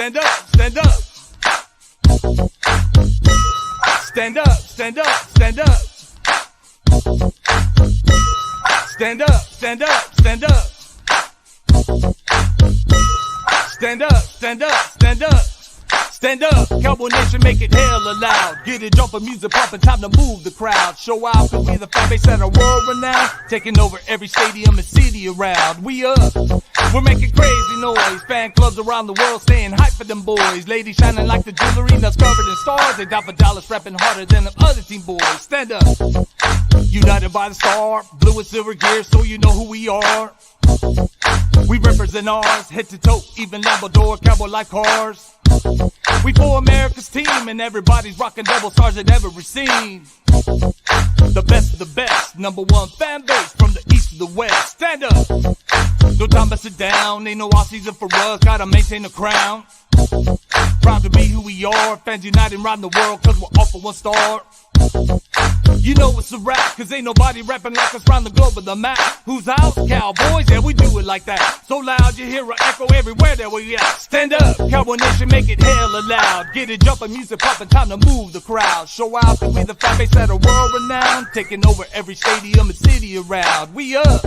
stand up, stand up. Stand up, stand up, stand up. Stand up, stand up, stand up. Stand up, stand up, stand up. Stand up, Cowboy Nation, make it hella loud. Get it jumping, music pumping, time to move the crowd. Show out, cause we the fan base that are world renowned. Taking over every stadium and city around. We up, we're making crazy noise. Fan clubs around the world staying hype for them boys. Ladies shining like the jewelry that's covered in stars. They down for dollars, rapping harder than them other team boys. Stand up, united by the star. Blue and silver gear, so you know who we are. We represent ours, head to toe, even Lambo Cowboy like cars. We for America's team, and everybody's rocking double stars they've ever seen. The best of the best, number one fan base from the east to the west. Stand up, no time to sit down, ain't no off season for us, gotta maintain the crown. Proud to be who we are, fans united around the world, cause we're all for one star. You know it's a rap, cause ain't nobody rapping like us round the globe of the map. Who's out? Cowboys, yeah, we do it like that. So loud you hear an echo everywhere that we at. Stand up, Cowboy Nation, make it hella loud. Get it jumping, music popping, time to move the crowd. Show out that we the fan base that are world renowned. Taking over every stadium and city around. We up,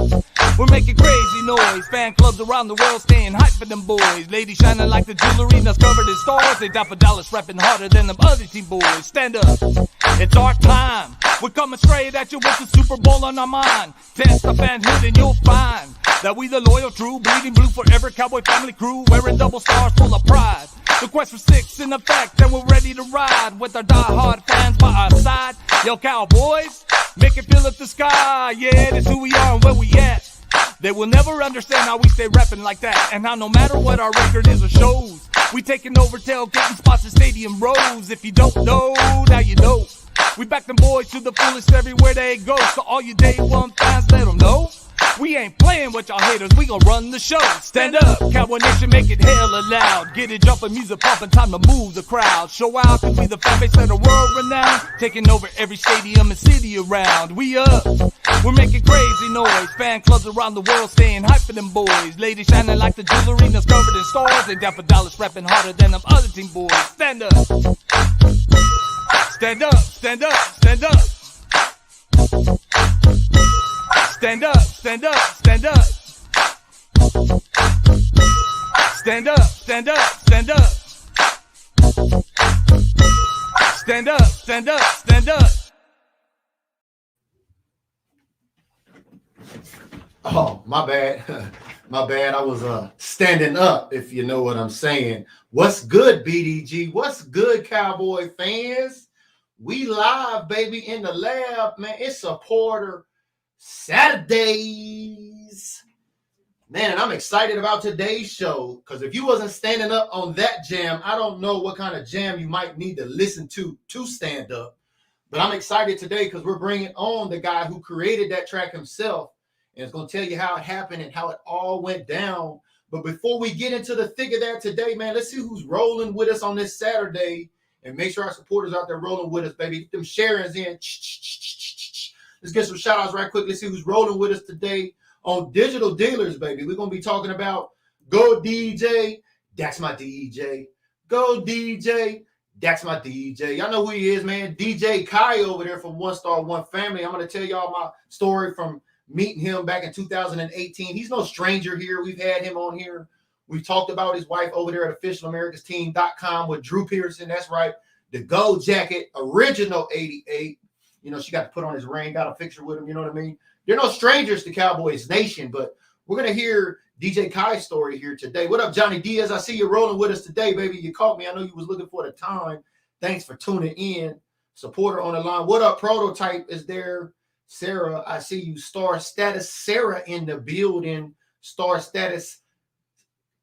we're making crazy noise. Fan clubs around the world staying hype for them boys. Ladies shining like the jewelry that's covered in stars. They down for dollars, rapping harder than them other team boys. Stand up, it's our time. We're coming straight at you with the Super Bowl on our mind. Test the fanhood and you'll find that we the loyal, true, bleeding blue forever Cowboy family crew, wearing double stars full of pride. The quest for six in effect, and we're ready to ride with our die-hard fans by our side. Yo, Cowboys, make it feel at the sky. Yeah, that's who we are and where we at. They will never understand how we stay rapping like that, and how no matter what our record is or shows, we taking over tailgating spots in stadium rows. If you don't know, now you know. We back them boys to the fullest everywhere they go. So all you day one fans, let them know we ain't playing with y'all haters, we gon' run the show. Stand up, Cowboy Nation, make it hella loud. Get it jumping, music pumping, time to move the crowd. Show out, cause we the fan base that are world renowned. Taking over every stadium and city around. We up, we're making crazy noise. Fan clubs around the world staying hype for them boys. Ladies shining like the jewelry that's covered in stars. They down for dollars, rapping harder than them other team boys. Stand up, stand up, stand up, stand up. Stand up, stand up, stand up. Stand up, stand up, stand up. Stand up, stand up, stand up. Oh, my bad. My bad. I was standing up, if you know what I'm saying. What's good, BDG? What's good, Cowboy fans? We live, baby, in the lab, man. It's Supporter Saturdays. Man, and I'm excited about today's show, because if you wasn't standing up on that jam, I don't know what kind of jam you might need to listen to stand up. But I'm excited today because we're bringing on the guy who created that track himself, and it's going to tell you how it happened and how it all went down. But before we get into the thick of that today, man, let's see who's rolling with us on this Saturday. And make sure our supporters out there rolling with us, baby. Get them sharings in. Let's get some shout outs right quick. Let's see who's rolling with us today on Digital Dealers, baby. We're going to be talking about Go DJ. That's my DJ. Go DJ. That's my DJ. Y'all know who he is, man. DJ Kai over there from One Star One Family. I'm going to tell y'all my story from meeting him back in 2018. He's no stranger here. We've had him on here. We've talked about his wife over there at officialamericansteam.com with Drew Pearson. That's right. The gold jacket, original 88. You know, she got to put on his ring, got a picture with him. You know what I mean? They're no strangers to Cowboys Nation, but we're going to hear DJ Kai's story here today. What up, Johnny Diaz? I see you rolling with us today, baby. You caught me. I know you was looking for the time. Thanks for tuning in. Supporter on the line. What up, Prototype is there. Sarah, I see you. Star Status Sarah in the building. Star Status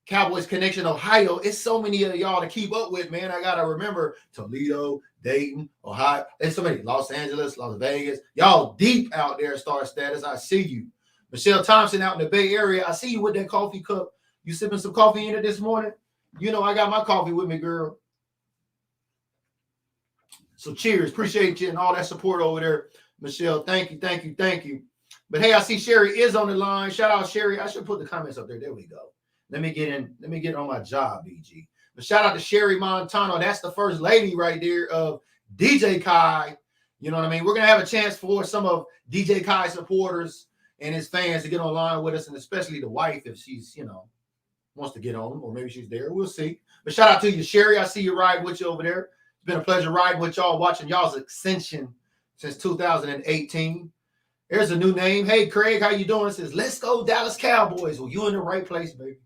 Cowboys Connection, Ohio. It's so many of y'all to keep up with, man. I got to remember Toledo, Dayton, Ohio. There's so many. Los Angeles, Las Vegas. Y'all deep out there, Star Status. I see you. Michelle Thompson out in the Bay Area. I see you with that coffee cup. You sipping some coffee in it this morning? You know I got my coffee with me, girl. So cheers. Appreciate you and all that support over there, Michelle. Thank you, thank you, thank you. But hey, I see Sherry is on the line. Shout out Sherry. I should put the comments up there. There we go. Let me get on my job, BG. But shout out to Sherry Montano. That's the first lady right there of DJ Kai. You know what I mean? We're going to have a chance for some of DJ Kai supporters and his fans to get online with us, and especially the wife if she's, wants to get on, or maybe she's there. We'll see. But shout out to you, Sherry. I see you riding with you over there. It's been a pleasure riding with y'all, watching y'all's ascension since 2018. There's a new name. Hey, Craig, how you doing? It says, let's go Dallas Cowboys. Well, you in the right place, baby.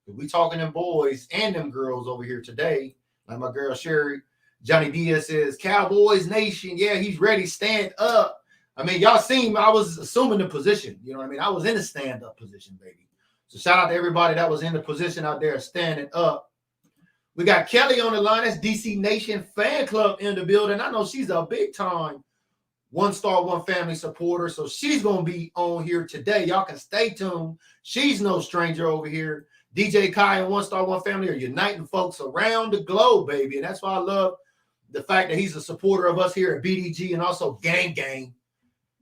We talking them boys and them girls over here today. Like my girl Sherry. Johnny Diaz says, Cowboys Nation. Yeah, he's ready. Stand up. I mean, y'all seen I was assuming the position. You know what I mean? I was in a stand-up position, baby. So shout out to everybody that was in the position out there standing up. We got Kelly on the line. That's DC Nation Fan Club in the building. I know she's a big-time One Star, One Family supporter, so she's going to be on here today. Y'all can stay tuned. She's no stranger over here. DJ Kai and One Star, One Family are uniting folks around the globe, baby, and that's why I love the fact that he's a supporter of us here at BDG and also Gang Gang.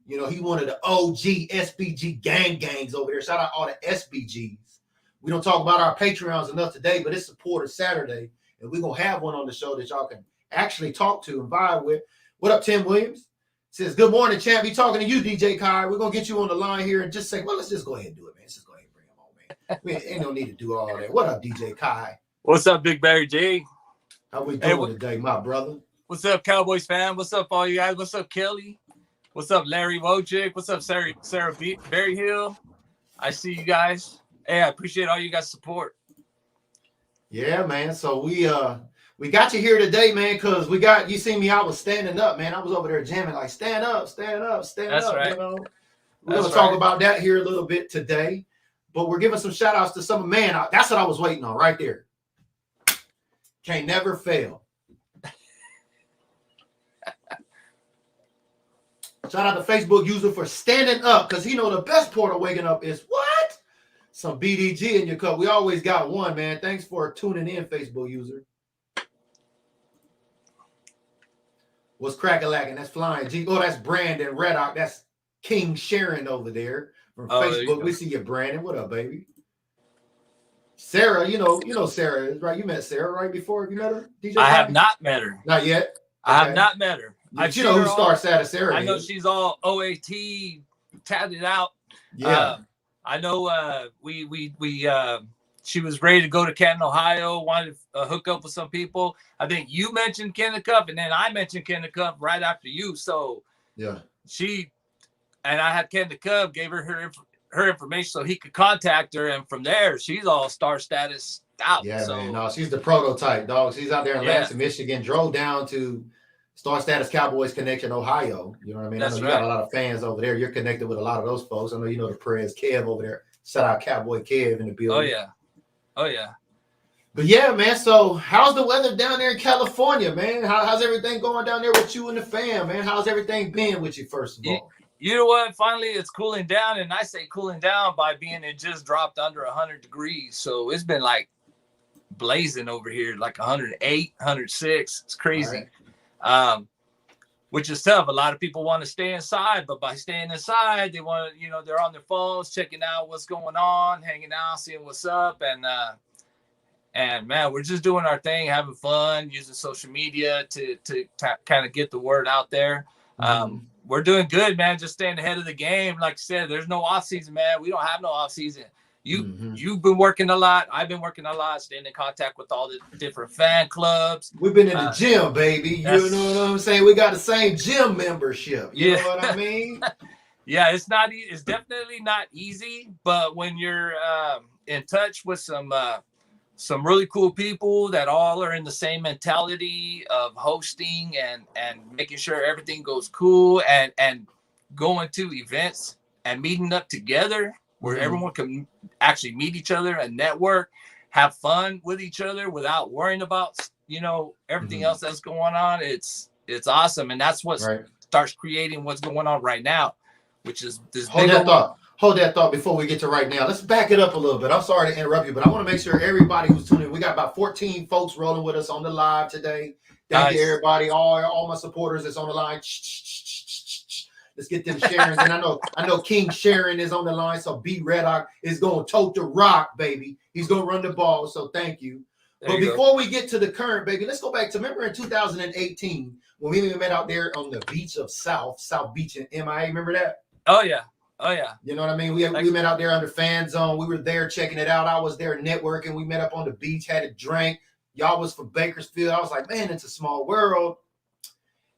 You know, he one of the OG SBG gangs over there. Shout out all the SBGs. We don't talk about our Patreons enough today, but it's Supporter Saturday, and we're going to have one on the show that y'all can actually talk to and vibe with. What up, Tim Williams? Says, good morning, champ. Be talking to you, DJ Kai. We're going to get you on the line here and just say, well, let's just go ahead and do it, man. Let's just go ahead and bring him on, man. Ain't no need to do all that. What up, DJ Kai? What's up, Big Barry G? How we doing today, my brother? What's up, Cowboys fan? What's up, all you guys? What's up, Kelly? What's up, Larry Wojcik? What's up, Sarah Berryhill? I see you guys. Hey, I appreciate all you guys' support. Yeah, man. So we got you here today, man, because you see me, I was standing up, man. I was over there jamming, like, stand up, stand up, stand That's up. Right. You know? We're going to talk about that here a little bit today. But we're giving some shout outs to some man. That's what I was waiting on right there. Can't never fail. Shout out to Facebook user for standing up, because the best part of waking up is what? Some BDG in your cup. We always got one, man. Thanks for tuning in, Facebook user. What's crack-a-lacking? That's Flying G. Oh, that's Brandon Reddock. That's King Sharon over there from Facebook. We see you, Brandon. What up, baby? Sarah, you know Sarah, right? You met Sarah right before you met her? DJ I have not met her. Not yet? Okay. I have not met her. You know who Star Status Sarah I know is. she's all OAT tatted out. Yeah. I know she was ready to go to Canton, Ohio, wanted to hook up with some people. I think you mentioned Kennecup, and then I mentioned Kennecup right after you. So yeah, I had Kennecup, gave her information so he could contact her, and from there she's all Star Status out. Yeah, man. No, she's the prototype, dog. She's out there in Lansing, Michigan, drove down to Star Status Cowboys Connection, Ohio. You know what I mean? That's I know right. You got a lot of fans over there. You're connected with a lot of those folks. I know you know the Perez Kev over there. Shout out Cowboy Kev in the building. Oh yeah. But yeah, man. So how's the weather down there in California, man? How's everything going down there with you and the fam, man? How's everything been with you, first of all? You know what? Finally, it's cooling down, and I say cooling down by being it just dropped under 100 degrees. So it's been like blazing over here, like 108, 106. It's crazy. Right. Which is tough. A lot of people want to stay inside, but by staying inside, they want to, they're on their phones, checking out what's going on, hanging out, seeing what's up. And man, we're just doing our thing, having fun, using social media to kind of get the word out there. We're doing good, man. Just staying ahead of the game. Like I said, there's no off season, man. We don't have no off season. You've been working a lot. I've been working a lot, staying in contact with all the different fan clubs. We've been in the gym, baby. You know what I'm saying? We got the same gym membership. You know what I mean? Yeah, it's definitely not easy, but when you're in touch with some really cool people that all are in the same mentality of hosting and making sure everything goes cool and going to events and meeting up together where everyone can actually meet each other and network, have fun with each other without worrying about, everything else that's going on. It's awesome. And that's what starts creating what's going on right now, which is this. Hold that thought before we get to right now. Let's back it up a little bit. I'm sorry to interrupt you, but I want to make sure everybody who's tuning in, we got about 14 folks rolling with us on the live today. Thank you, everybody. All my supporters that's on the line. Let's get them Sharons. And I know King Sharon is on the line, so B Reddock is going to tote the rock, baby. He's going to run the ball, so thank you. But before we get to the current, baby, let's go back to, remember in 2018 when we met out there on the beach of South Beach in MIA. Remember that? Oh yeah. Oh yeah. You know what I mean? We met out there under Fan Zone. We were there checking it out. I was there networking. We met up on the beach, had a drink. Y'all was from Bakersfield. I was like, man, it's a small world.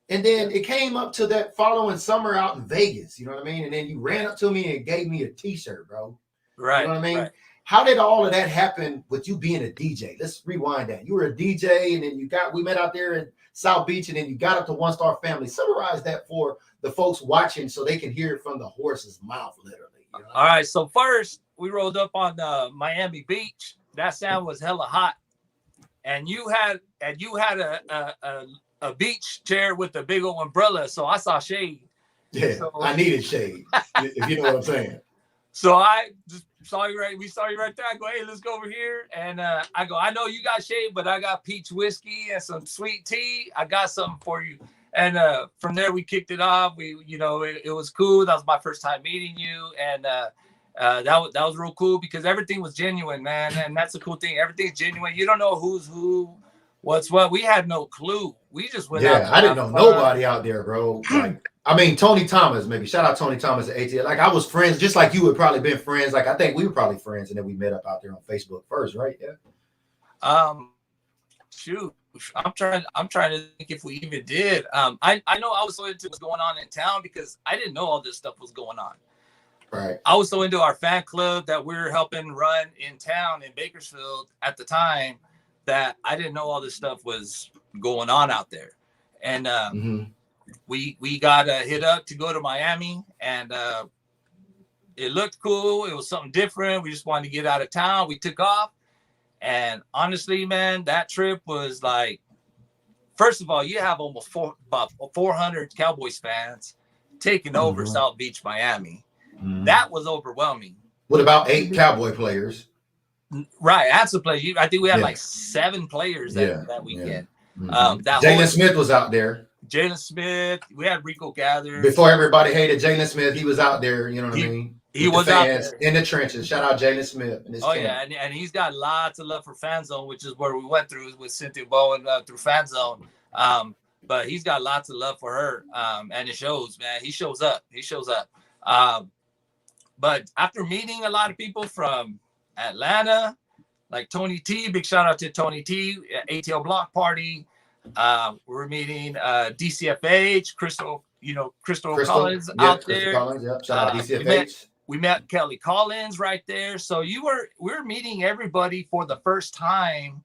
And then it came up to that following summer out in Vegas. You know what I mean? And then you ran up to me and gave me a T-shirt, bro. Right. You know what I mean? Right. How did all of that happen with you being a DJ? Let's rewind that. You were a DJ, and then we met out there in South Beach, and then you got up to One Star Family. Summarize that for the folks watching so they can hear it from the horse's mouth, literally. You know? All right. So first, we rolled up on Miami Beach. That sound was hella hot, and you had a beach chair with a big old umbrella. So I saw shade. Yeah, so, I needed shade, if you know what I'm saying. So I just saw you right. We saw you right there. I go, hey, let's go over here. And I go, I know you got shade, but I got peach whiskey and some sweet tea. I got something for you. And from there, we kicked it off. It was cool. That was my first time meeting you. And that was real cool because everything was genuine, man. And that's the cool thing. Everything's genuine. You don't know who's who, what's what. We had no clue. We just went out. Yeah, I didn't know nobody out there, bro. Like, I mean, Tony Thomas, maybe. Shout out Tony Thomas at ATL. Like, I was friends, just like you would probably been friends. Like, I think we were probably friends, and then we met up out there on Facebook first, right? Yeah. Shoot. I'm trying to think if we even did. I know I was so into what's going on in town because I didn't know all this stuff was going on. Right. I was so into our fan club that we were helping run in town in Bakersfield at the time that I didn't know all this stuff was going on out there. And we got hit up to go to Miami, and it looked cool. It was something different. We just wanted to get out of town. We took off. And honestly, man, that trip was like, first of all, you have almost about 400 Cowboys fans taking over South Beach, Miami. That was overwhelming. What about 8 Cowboy players? Right, that's the play. I think we had like 7 players that weekend. Jalen Smith was out there. Jalen Smith. We had Rico Gather. Before everybody hated Jalen Smith, he was out there. You know what I mean? He was out there in the trenches. Shout out Jalen Smith. And his team. Yeah, and he's got lots of love for Fan Zone, which is where we went through with Cynthia Bowen through Fan Zone. But he's got lots of love for her, and it shows, man. He shows up. But after meeting a lot of people from Atlanta, like Tony T, big shout out to Tony T, ATL Block Party. We're meeting DCFH, Crystal Collins out there. Collins, yep. Shout out DCFH. We met Kelly Collins right there. So we're meeting everybody for the first time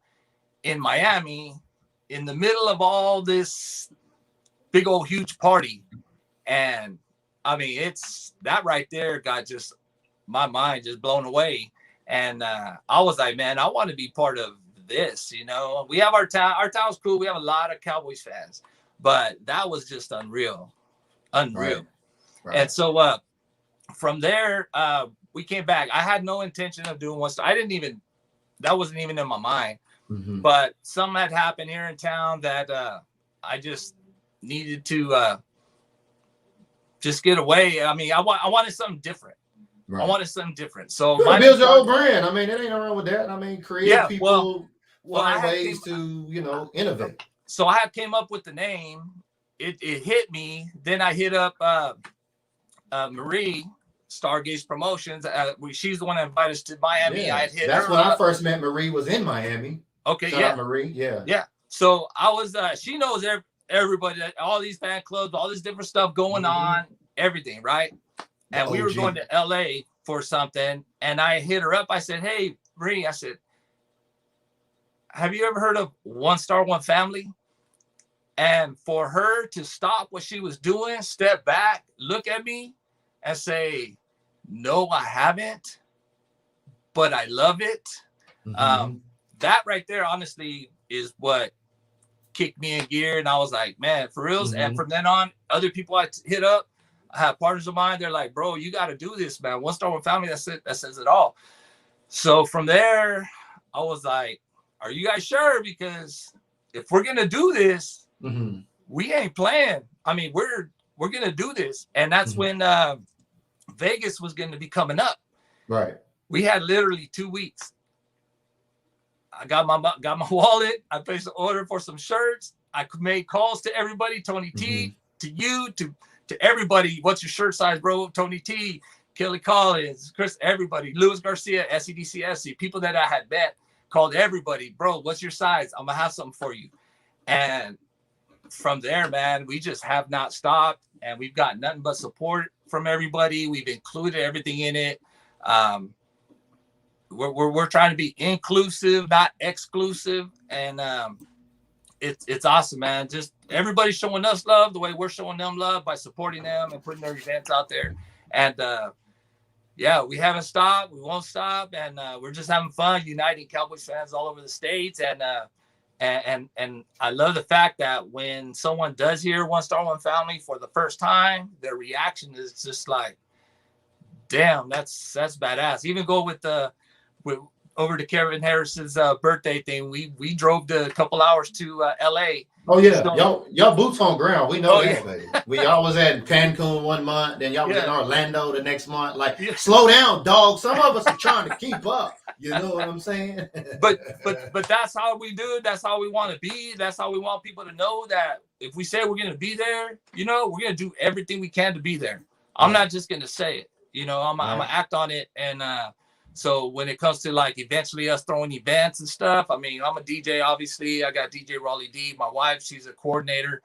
in Miami in the middle of all this big old huge party. And I mean, it's that right there got just my mind just blown away. And I was like, man, I want to be part of this. We have our town. Our town's cool. We have a lot of Cowboys fans, but that was just unreal. Right. And so from there, we came back. I had no intention of doing one. That wasn't even in my mind. But something had happened here in town that I just needed to just get away. I mean, I wanted something different. Right. I wanted something different. So build your own brand. I mean, it ain't wrong with that. I mean, create people find ways to innovate. So I came up with the name. It hit me. Then I hit up Marie, Stargaze Promotions. She's the one that invited us to Miami. Yeah, that's when I first met Marie. Was in Miami. Okay, Shout out Marie. Yeah. So I was. She knows everybody, all these fan clubs, all this different stuff going on, everything, right? And we were going to LA for something, and I hit her up. I said, "Hey, Marie," I said, "Have you ever heard of One Star, One Family?" And for her to stop what she was doing, step back, look at me, and say, "No, I haven't, but I love it." That right there, honestly, is what kicked me in gear. And I was like, man, for reals. And from then on, other people I hit up, I have partners of mine. They're like, bro, you got to do this, man. One Star, One Family, that's it. That says it all. So from there, I was like, are you guys sure? Because if we're going to do this, we ain't playing. I mean, we're going to do this. And that's when Vegas was going to be coming up. Right. We had literally 2 weeks. I got my wallet. I placed an order for some shirts. I made calls to everybody. Tony T, to you, to everybody. What's your shirt size, bro? Tony T, Kelly Collins, Chris, everybody. Luis Garcia, SEDCFC, people that I had met, called everybody. Bro, what's your size? I'm gonna have something for you. And from there, man, we just have not stopped, and we've got nothing but support from everybody. We've included everything in it. We're trying to be inclusive, not exclusive, and it's awesome, man. Just everybody showing us love the way we're showing them love by supporting them and putting their events out there. And yeah, we haven't stopped, we won't stop, and we're just having fun uniting Cowboys fans all over the states. And I love the fact that when someone does hear One Star One Family for the first time, their reaction is just like, damn, that's badass. Even go with over to Kevin Harris's birthday thing. We drove a couple hours to LA. Oh yeah, y'all boots on ground. We know that, yeah. baby. We always had Cancun 1 month, then y'all was in Orlando the next month. Like, slow down, dog. Some of us are trying to keep up. You know what I'm saying? but that's how we do it. That's how we want to be. That's how we want people to know that if we say we're gonna be there, we're gonna do everything we can to be there. I'm not just gonna say it. I'm gonna act on it. And so when it comes to like eventually us throwing events and stuff, I mean, I'm a DJ, obviously. I got DJ Raleigh D. My wife, she's a coordinator.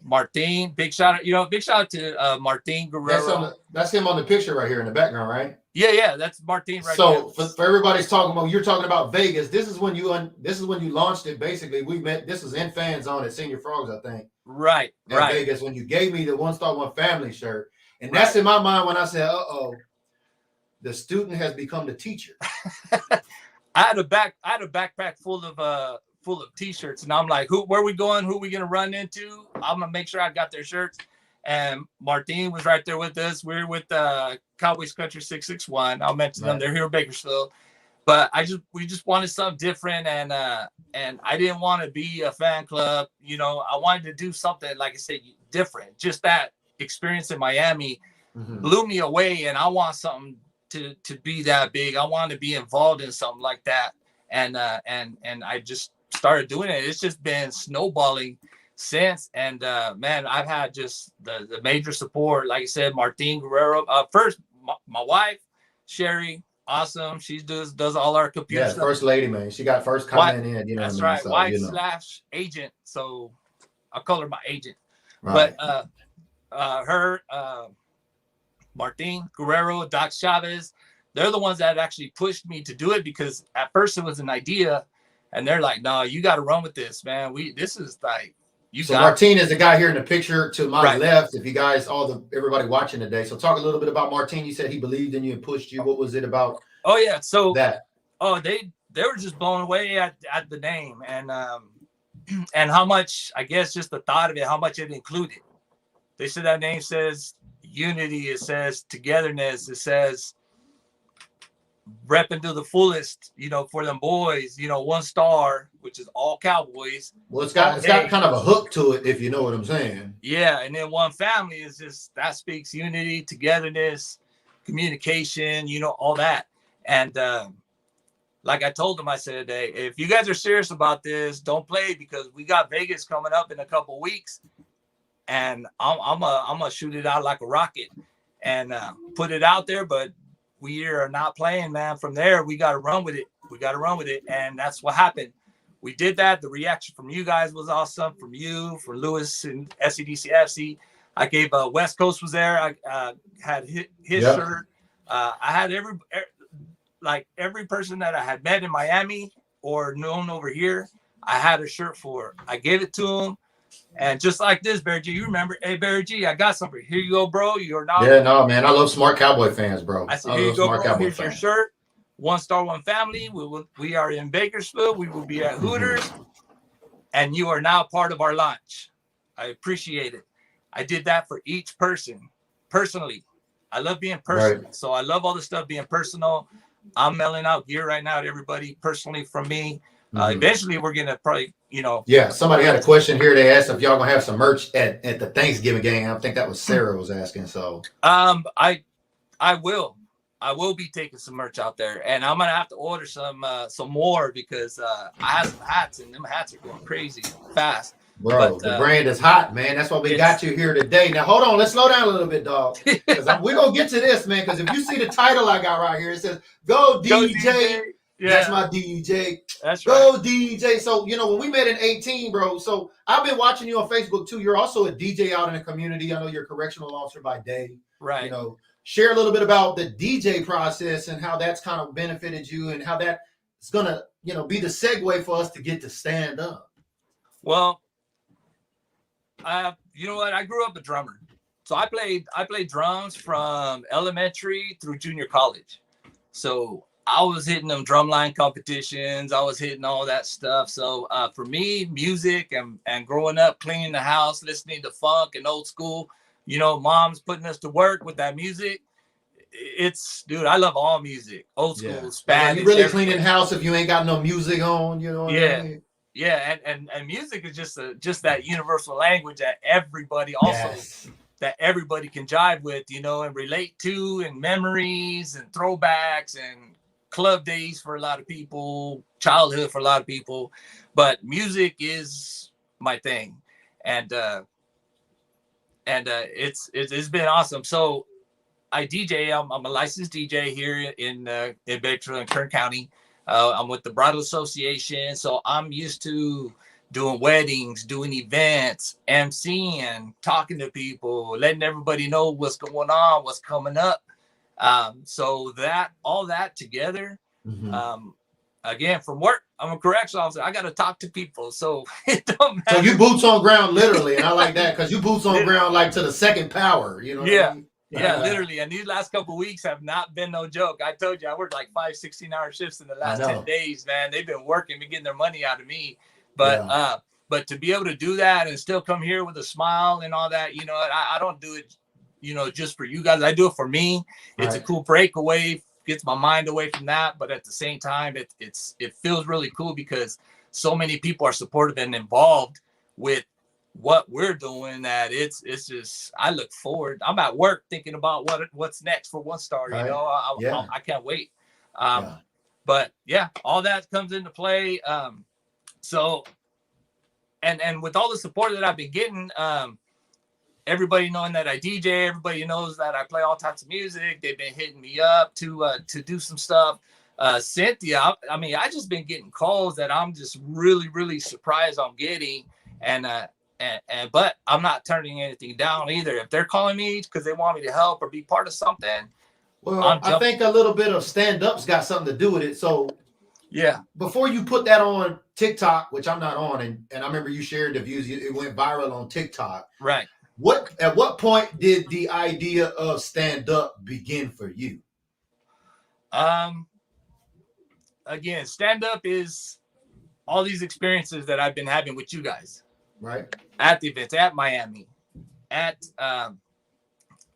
Martin, big shout out to Martin Guerrero. That's him on the picture right here in the background, right? Yeah, that's Martin right there. So there. for everybody's talking about, you're talking about Vegas. This is when you launched it. Basically, we met. This was in Fan Zone at Senior Frogs, I think. Right. Vegas, when you gave me the One Star One Family shirt, and that's in my mind when I said, the student has become the teacher. I had a backpack full of t-shirts, and I'm like, where are we going? Who are we gonna run into? I'm gonna make sure I got their shirts. And Martin was right there with us. We're with Cowboys Country 661. I'll mention them. They're here in Bakersfield. But we just wanted something different, and I didn't want to be a fan club. I wanted to do something, like I said, different. Just that experience in Miami blew me away, and I want something to be that big. I want to be involved in something like that. And I just started doing it. It's just been snowballing since. And man, I've had just the major support. Like I said, Martin Guerrero. First, my wife, Sherry, awesome. She does all our computer stuff. First lady, man. She got first comment in. That's right. So, wife / agent. So I'll call her my agent. Right. But her, Martin Guerrero, Doc Chavez, they're the ones that actually pushed me to do it, because at first it was an idea, and they're like, no, you got to run with this, man. This is like, Martin is the guy here in the picture to my left. If you guys, everybody watching today. So talk a little bit about Martin. You said he believed in you and pushed you. What was it about? Oh yeah. So they were just blown away at the name, and how much, I guess, just the thought of it, how much it included. They said that name says unity, it says togetherness, it says repping to the fullest, for them boys, One Star, which is all Cowboys. Well, it's got kind of a hook to it, if you know what I'm saying. Yeah, and then One Family is just, that speaks unity, togetherness, communication, all that. And like I told them, I said, hey, if you guys are serious about this, don't play, because we got Vegas coming up in a couple weeks. And I'm gonna shoot it out like a rocket and put it out there. But we are not playing, man. From there, we got to run with it. And that's what happened. We did that. The reaction from you guys was awesome. From you, from Lewis and SEDCFC. I gave West Coast was there. I had his shirt. I had every person that I had met in Miami or known over here, I had a shirt for. I gave it to him. And just like this, Barry G, you remember, hey, Barry G, I got something. Here you go, bro. You're not. Yeah, no, man. I love smart Cowboy fans, bro. I said, here you go, bro. Here's your shirt. One Star One Family. We are in Bakersfield. We will be at Hooters. And you are now part of our launch. I appreciate it. I did that for each person, personally. I love being personal. Right. So I love all the stuff being personal. I'm mailing out gear right now to everybody personally from me. Eventually, we're going to probably, Yeah, somebody had a question here. They asked if y'all going to have some merch at the Thanksgiving game. I think that was Sarah was asking. So I will. I will be taking some merch out there, and I'm gonna have to order some more because I have some hats, and them hats are going crazy fast. Bro, the brand is hot, man. That's why we got you here today. Now, hold on. Let's slow down a little bit, dog. Because we're going to get to this, man. Because if you see the title I got right here, it says, Go DJ. Go DJ. Yeah. That's my DJ. That's Go right. DJ. So, you know, when we met in 18, bro, so I've been watching you on Facebook, too. You're also a DJ out in the community. I know you're a correctional officer by day. Right. You know, share a little bit about the DJ process and how that's kind of benefited you and how that is going to, you know, be the segue for us to get to stand up. Well, you know what? I grew up a drummer, so I played drums from elementary through junior college. So I was hitting them drumline competitions. I was hitting all that stuff. So for me, music and growing up, cleaning the house, listening to funk and old school, you know, mom's putting us to work with that music. Dude, I love all music, old school, Spanish. You really cleaning house if you ain't got no music on, you know what I mean? Yeah, and music is just that universal language that everybody that everybody can jive with, you know, and relate to, and memories and throwbacks and club days for a lot of people, childhood for a lot of people. But music is my thing, and it's been awesome. So I DJ. I'm a licensed DJ here in Bakersfield and Kern County. I'm with the Bridal Association, so I'm used to doing weddings, doing events, emceeing, talking to people, letting everybody know what's going on, what's coming up. So all that together, again, from work, I'm a correctional officer. I got to talk to people, so it don't matter. So you boots on ground, literally, and I like that because you boots on ground like to the second power. You know what I mean? Yeah, literally. And these last couple of weeks have not been no joke. I told you I worked like 5 16-hour shifts in the last 10 days, man. They've been working, been getting their money out of me. But but to be able to do that and still come here with a smile and all that, you know, I don't do it, you know, just for you guys. I do it for me. It's a cool breakaway, gets my mind away from that. But at the same time, it feels really cool because so many people are supportive and involved with what we're doing, that it's just, I look forward. I'm at work thinking about what's next for One Star, you know. I can't wait. But yeah, all that comes into play. So and with all the support that I've been getting, everybody knowing that I DJ, everybody knows that I play all types of music. They've been hitting me up to do some stuff. Cynthia, I mean, I just been getting calls that I'm just really, really surprised I'm getting. But I'm not turning anything down either. If they're calling me because they want me to help or be part of something. Well, I think a little bit of stand-up's got something to do with it. So yeah, before you put that on TikTok, which I'm not on, and I remember you shared the views, it went viral on TikTok. Right. At what point did the idea of stand-up begin for you? Again, stand-up is all these experiences that I've been having with you guys. Right. At the events, at Miami, at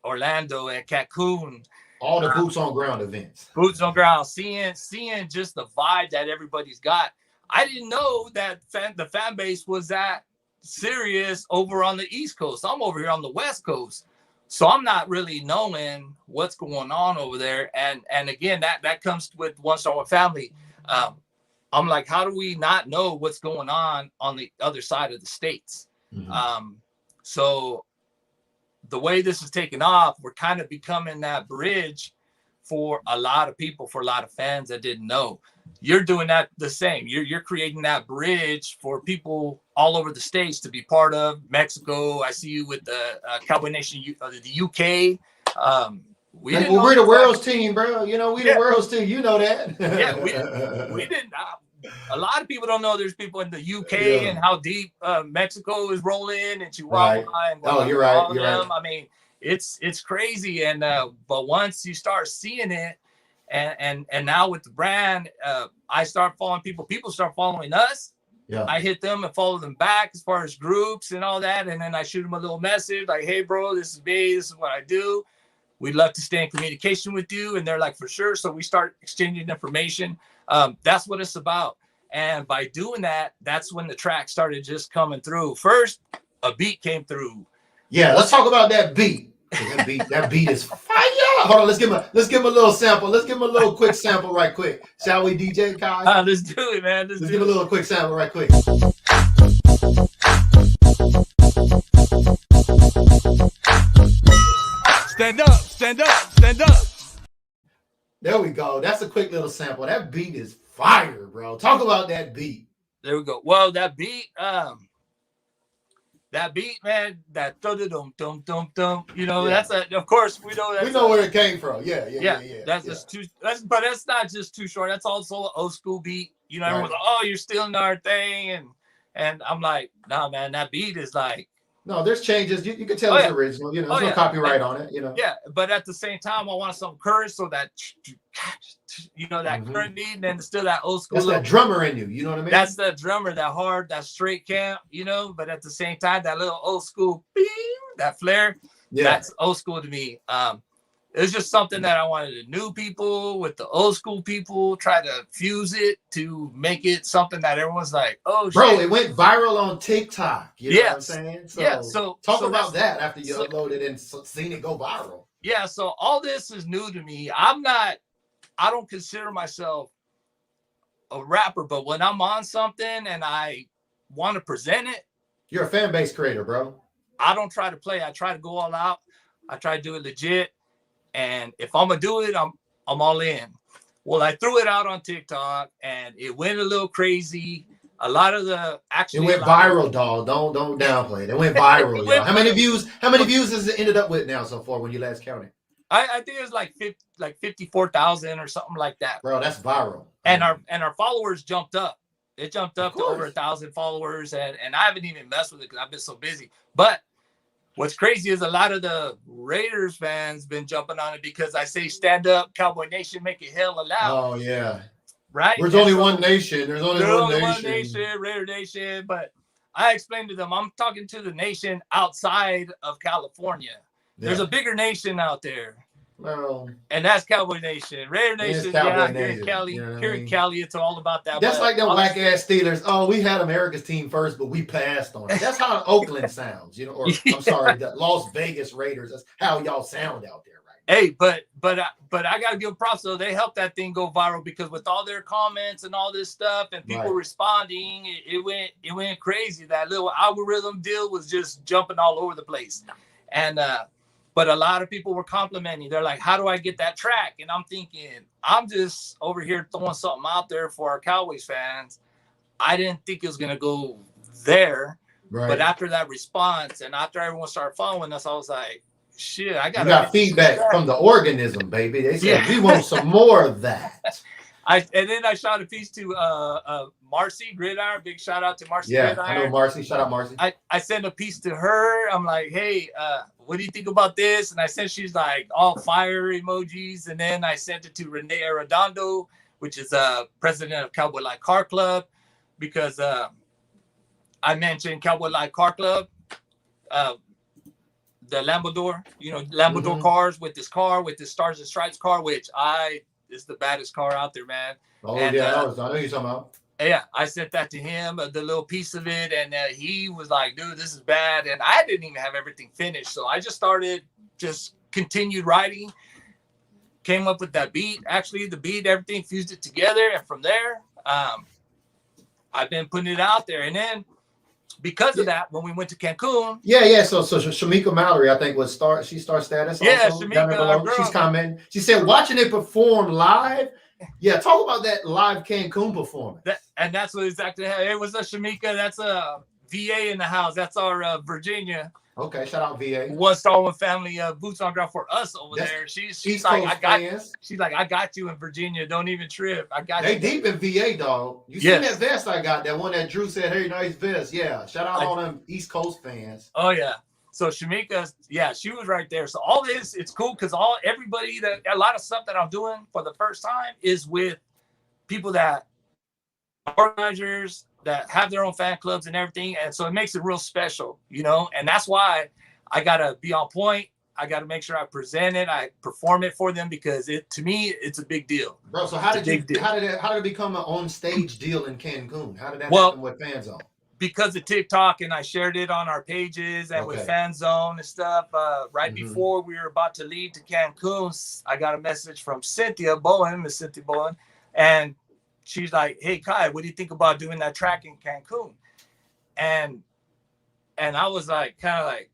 Orlando, at Cancun. All the boots on ground events. Boots on ground, seeing just the vibe that everybody's got. I didn't know that the fan base was that serious over on the East Coast. I'm over here on the West Coast. So I'm not really knowing what's going on over there. And again, that comes with One Star One Family. I'm like, how do we not know what's going on the other side of the states? So the way this is taking off, we're kind of becoming that bridge for a lot of people, for a lot of fans that didn't know. You're doing that the same. You're creating that bridge for people all over the states to be part of. Mexico, I see you with the Cowboy Nation, the UK. We're the world's team, bro. You know, the world's team. You know that. Yeah, we didn't. A lot of people don't know there's people in the UK and how deep Mexico is rolling, and Chihuahua. Right. And you're right. You're right. I mean, it's crazy. And but once you start seeing it, and now with the brand, I start following people. People start following us. Yeah. I hit them and follow them back as far as groups and all that, and then I shoot them a little message like, "Hey, bro, this is me. This is what I do. We'd love to stay in communication with you." And they're like, "For sure." So we start exchanging information. That's what it's about. And by doing that, that's when the track started just coming through. First, a beat came through. Yeah, let's talk about that beat. That beat is fire. Hold on, let's give him a little sample. Let's give him a little quick sample right quick. Shall we, DJ Kai? Let's do it, man. Let's give a little quick sample right quick. Stand up, stand up, stand up. There we go. That's a quick little sample. That beat is fire, bro. Talk about that beat. There we go. Well, that beat, man, that dum dum dum dum. You know, that's of course we know that. We know where it came from. Yeah. But that's not just too short. That's also an old school beat. You know, everyone's like, oh, you're stealing our thing, and I'm like, nah, man, that beat is like. No, there's changes. You can tell it's original. You know, there's no copyright on it. You know. Yeah, but at the same time, I want some courage so that that current beat, and then still that old school. That's that drummer in you. You know what I mean? That's the drummer, that hard, that straight camp. You know, but at the same time, that little old school, bing, that flair. Yeah, that's old school to me. It's just something that I wanted the new people with the old school people try to fuse it to make it something that everyone's like, oh, bro, shit. It went viral on TikTok. You know what I'm saying? So talk about that after you uploaded and seen it go viral. Yeah, so all this is new to me. I don't consider myself a rapper, but when I'm on something and I want to present it. You're a fan base creator, bro. I don't try to play. I try to go all out. I try to do it legit. And if I'm gonna do it, I'm all in. Well, I threw it out on TikTok and it went a little crazy. A lot of the it went viral, dog. Don't downplay it. It went viral, y'all. How many views has it ended up with now so far when you last counted? I think it was like 54,000 or something like that. Bro, that's viral. And our followers jumped up. It jumped up to over 1,000 followers, and I haven't even messed with it because I've been so busy. But what's crazy is a lot of the Raiders fans been jumping on it because I say stand up, Cowboy Nation, make it hella loud. Oh yeah. Right? There's only one nation. There's only one nation, Raider Nation. But I explained to them, I'm talking to the nation outside of California. Yeah. There's a bigger nation out there. Well, and that's Cowboy Nation. Raider Nation, here in Cali. Here in Cali, it's all about that. That's like them whack ass Steelers. Oh, we had America's team first, but we passed on it. That's how Oakland sounds, you know, or I'm sorry, the Las Vegas Raiders. That's how y'all sound out there, right? Hey, but I gotta give props though. They helped that thing go viral because with all their comments and all this stuff and people responding, it went crazy. That little algorithm deal was just jumping all over the place. And but a lot of people were complimenting. They're like, how do I get that track? And I'm thinking, I'm just over here throwing something out there for our Cowboys fans. I didn't think it was going to go there. Right. But after that response and after everyone started following us, I was like, shit, I got feedback from the organism, baby. They said, we want some more of that. And then I shot a piece to Marcy Gridiron. Big shout out to Marcy Gridiron. I know Marcy. Shout out Marcy. I sent a piece to her. I'm like, hey, what do you think about this? And I sent, she's like all fire emojis. And then I sent it to Renee Arredondo, which is president of Cowboy Like Car Club, because I mentioned Cowboy Like Car Club, the Lambador, Lambador cars with this Stars and Stripes car, which it's the baddest car out there, man. Oh, and, I know you're talking about. Yeah, I sent that to him, the little piece of it, and he was like, dude, this is bad. And I didn't even have everything finished. So I just continued writing, came up with that beat. Actually, the beat, everything, fused it together. And from there, I've been putting it out there. And then because of that, when we went to Cancun. Yeah. So Shamika Mallory, I think, she star status. Yeah, also, Shamika. She's commenting. She said, watching it perform live. Yeah, talk about that live Cancun performance. That's what exactly happened. It was a Shamika. That's a VA in the house. That's our Virginia. Okay, shout out VA. One star, one family, boots on ground for us over there. She's like, I got you in Virginia. Don't even trip. I got you. They deep in VA, dog. You seen that vest I got? That one that Drew said, hey, nice vest. Yeah, shout out all them East Coast fans. Oh yeah. So Shamika, she was right there. So all this, it's cool because everybody a lot of stuff that I'm doing for the first time is with people that are organizers that have their own fan clubs and everything. And so it makes it real special, and that's why I got to be on point. I got to make sure I present it. I perform it for them because to me, it's a big deal. Bro, so how did it become an on stage deal in Cancun? How did that happen with fans on? because of TikTok, and I shared it on our pages and with Fan Zone and stuff. Right before we were about to leave to Cancun, I got a message from Cynthia Bowen, Miss Cynthia Bowen, and she's like, "Hey Kai, what do you think about doing that track in Cancun?" And I was like, kind of like,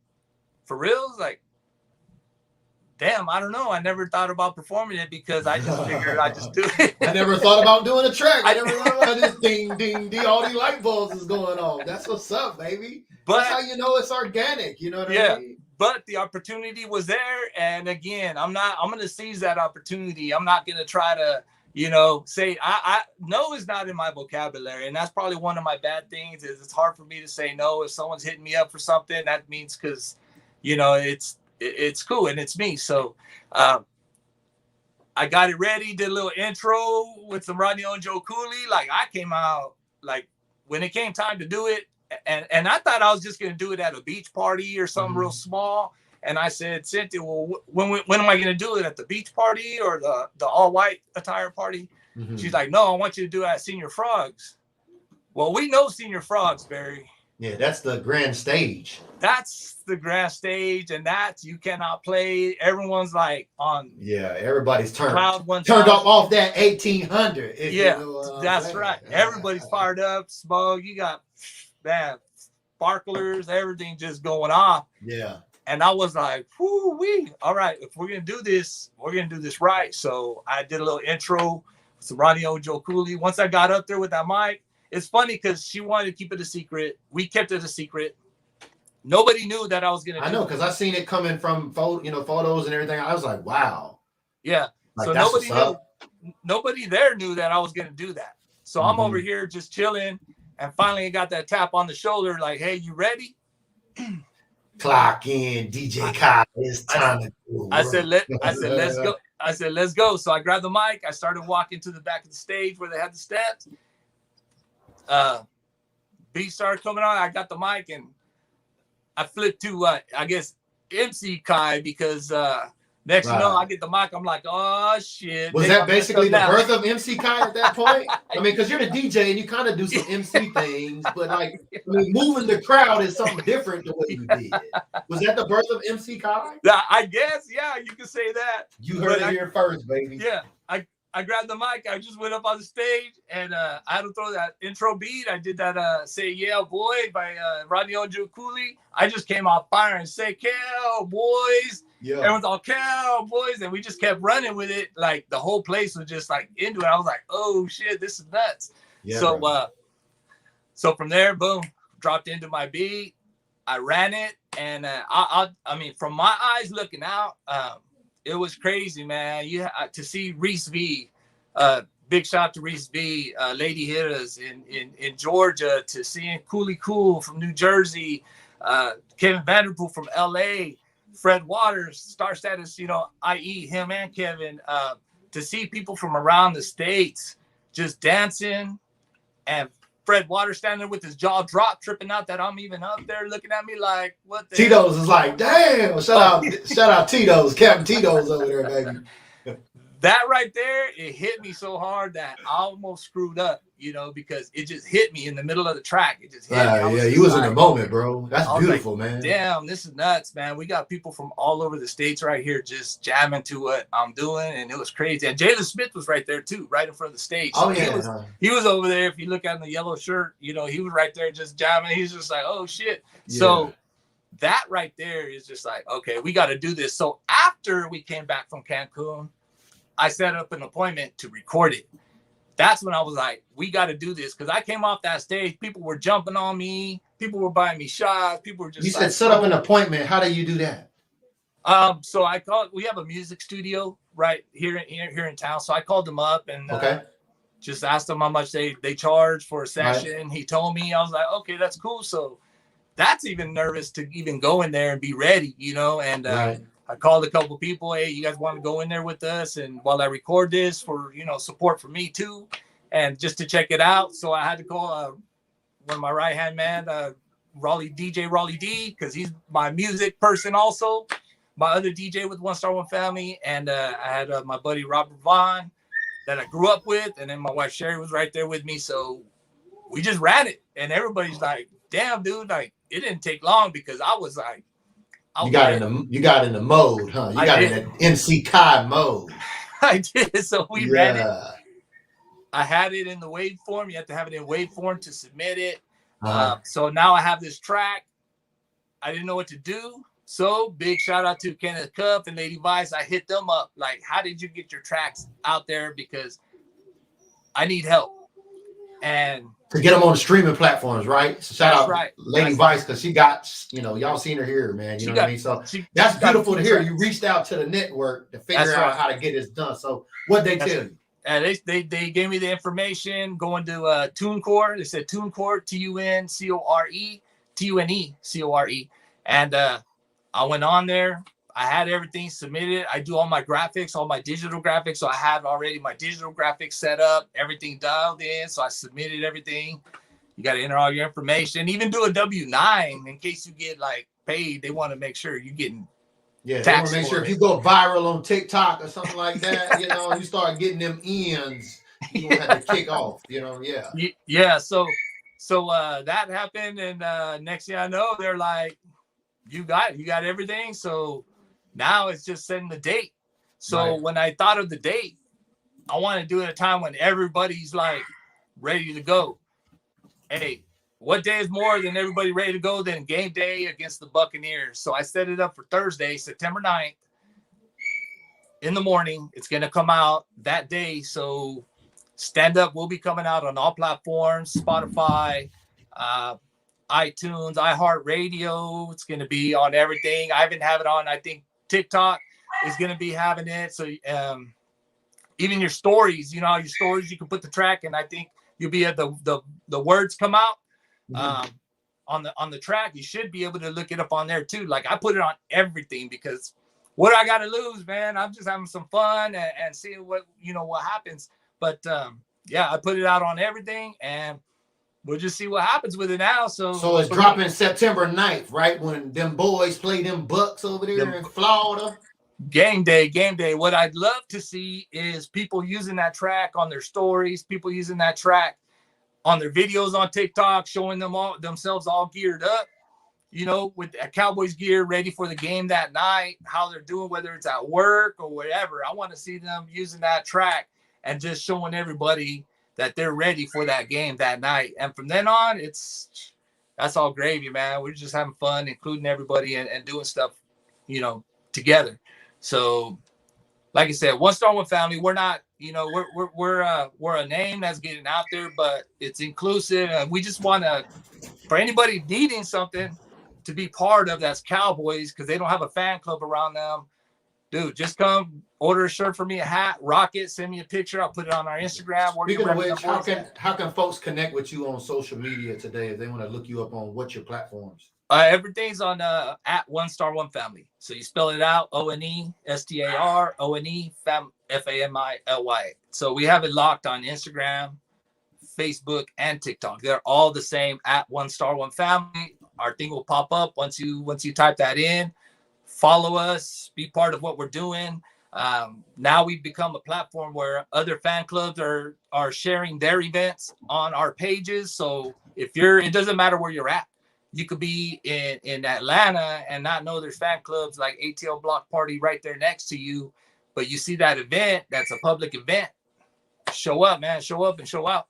for real? Like, damn, I don't know. I never thought about performing it because I just figured I just do it. I never thought about doing a track. I never thought about this ding, ding, ding. All these light bulbs is going off. That's what's up, baby. But that's how you know it's organic. You know what I mean? But the opportunity was there. And again, I'm going to seize that opportunity. I'm not going to try to, say, no is not in my vocabulary. And that's probably one of my bad things is it's hard for me to say no. If someone's hitting me up for something, that means because, it's cool and it's me. So I got it ready, did a little intro with some Rodney and Joe Cooley. Like I came out like when it came time to do it, and I thought I was just gonna do it at a beach party or something real small. And I said, Cynthia, well, when am I gonna do it, at the beach party or the all white attire party? She's like, no, I want you to do it at Senior Frogs. Well, we know Senior Frogs, Barry. Yeah, that's the grand stage. That's the grand stage, and that's you cannot play. Everyone's like on. Yeah, everybody's turned off that 1800. Yeah, that's right. Everybody's fired up. Smoke. You got sparklers, everything just going off. Yeah. And I was like, whoo-wee. All right, if we're gonna do this, we're gonna do this right. So I did a little intro with Ronnie O. Joe Cooley. Once I got up there with that mic. It's funny because she wanted to keep it a secret. We kept it a secret. Nobody knew that I was gonna. I know because I seen it coming from photos and everything. I was like, wow. Yeah. Like, so nobody knew. Nobody there knew that I was gonna do that. So I'm over here just chilling, and finally I got that tap on the shoulder, like, "Hey, you ready?" Clock in, DJ Kai. It's time to go. I said, let's go. I said, let's go. So I grabbed the mic. I started walking to the back of the stage where they had the steps. Beat started coming on. I got the mic and I flipped to I guess MC Kai because next you know I get the mic. I'm like, oh shit. Was that basically the birth of MC Kai at that point? I mean, because you're the DJ and you kind of do some MC things, but like moving the crowd is something different the way you did. Was that the birth of MC Kai? I guess, yeah, you can say that. You heard it here first, baby. Yeah. I grabbed the mic. I just went up on the stage and I had to throw that intro beat. I did that Say Yeah Boy by Rodney and Joe Cooley. I just came out fire and say Cowboys. Yeah. Everyone's all Cowboys. And we just kept running with it. Like the whole place was just like into it. I was like, oh shit, this is nuts. Yeah, so from there, boom, dropped into my beat. I ran it. And I mean, from my eyes looking out, it was crazy, man. You to see Reese V, big shout out to Reese V, Lady Hitters in Georgia, to seeing Cooley Cool from New Jersey, Kevin Vanderpool from LA, Fred Waters, Star Status, i.e. him and Kevin, to see people from around the States just dancing, and Fred Waters standing there with his jaw dropped, tripping out that I'm even up there looking at me like, what the Tito's hell? Is like, damn, shout out Tito's, Captain Tito's over there, baby. That right there, it hit me so hard that I almost screwed up, because it just hit me in the middle of the track. It just hit me. Yeah, you was in the moment, bro. That's beautiful, man. Damn, this is nuts, man. We got people from all over the States right here just jamming to what I'm doing, and it was crazy. And Jalen Smith was right there, too, right in front of the stage. So he was over there. If you look at the yellow shirt, he was right there just jamming. He's just like, oh, shit. Yeah. So that right there is just like, okay, we got to do this. So after we came back from Cancun, I set up an appointment to record it. That's when I was like, we got to do this. Because I came off that stage. People were jumping on me. People were buying me shots. People were just. You said set up an appointment. How do you do that? So I called. We have a music studio right here in town. So I called them up and just asked them how much they charge for a session. Right. He told me. I was like, okay, that's cool. So that's even nervous to even go in there and be ready, and. Right. I called a couple people. Hey, you guys want to go in there with us? And while I record this for, support for me too. And just to check it out. So I had to call one of my right-hand man, DJ Raleigh D, because he's my music person also. My other DJ with One Star One Family. And I had my buddy Robert Vaughn that I grew up with. And then my wife Sherry was right there with me. So we just ran it. And everybody's like, damn, dude, like it didn't take long because I was like, you got in the mode, huh? You got in the MC Kai mode. I did. So we ran it. Yeah. I had it in the waveform. You have to have it in waveform to submit it. So now I have this track. I didn't know what to do. So big shout out to Kenneth Cuff and Lady Vice. I hit them up like, how did you get your tracks out there? Because I need help. And to get them on the streaming platforms, right? So shout out right. Lady Vice, because she got, you know, y'all seen her here, man. You know what I mean? So that's beautiful to hear. You reached out to the network to figure out how to get this done. So what they tell you? They gave me the information going to TuneCore. They said TuneCore, TUNECORE. And I went on there. I had everything submitted. I do all my graphics, all my digital graphics. So I had already my digital graphics set up, everything dialed in. So I submitted everything. You got to enter all your information, even do a W-9 in case you get like paid. They want to make sure you're getting they want to make sure if you go viral on TikTok or something like that, you know, you start getting them ends, you don't have to kick off, you know, Yeah, so that happened, and next thing I know, they're like, you got everything. So now it's just setting the date. So when I thought of the date, I want to do it at a time when everybody's like ready to go. Hey, what day is more than everybody ready to go than game day against the Buccaneers? So I set it up for Thursday, September 9th in the morning. It's going to come out that day. So Stand Up will be coming out on all platforms, Spotify, iTunes, iHeartRadio. It's going to be on everything. I even have it on, I think TikTok is going to be having it. So even your stories, you know, your stories, you can put the track, and I think you'll be at the words come out on the track. You should be able to look it up on there too. Like I put it on everything because what do I got to lose, man? I'm just having some fun and seeing what happens. But I put it out on everything, and we'll just see what happens with it now. So it's dropping September 9th, right? When them boys play them Bucks over there in Florida. Game day. What I'd love to see is people using that track on their stories, people using that track on their videos on TikTok, showing themselves all geared up, you know, with a Cowboys gear, ready for the game that night, how they're doing, whether it's at work or whatever. I want to see them using that track and just showing everybody that they're ready for that game that night. And from then on, that's all gravy, man. We're just having fun, including everybody and doing stuff, you know, together. So, like I said, One Star One Family. We're not, you know, we're a name that's getting out there, but it's inclusive, and we just want to, for anybody needing something to be part of that's Cowboys, because they don't have a fan club around them. Dude, just come order a shirt for me, a hat, rock it, send me a picture. I'll put it on our Instagram. Speaking of which, how can folks connect with you on social media today if they want to look you up on what's your platforms? Everything's on at One Star One Family. So you spell it out, ONESTAR, ONE, FAMILY. So we have it locked on Instagram, Facebook, and TikTok. They're all the same at One Star One Family. Our thing will pop up once you type that in. Follow us, be part of what we're doing. Now we've become a platform where other fan clubs are sharing their events on our pages. So it doesn't matter where you're at. You could be in Atlanta and not know there's fan clubs like ATL Block Party right there next to you, but you see that event, that's a public event. Show up, man. Show up and show out.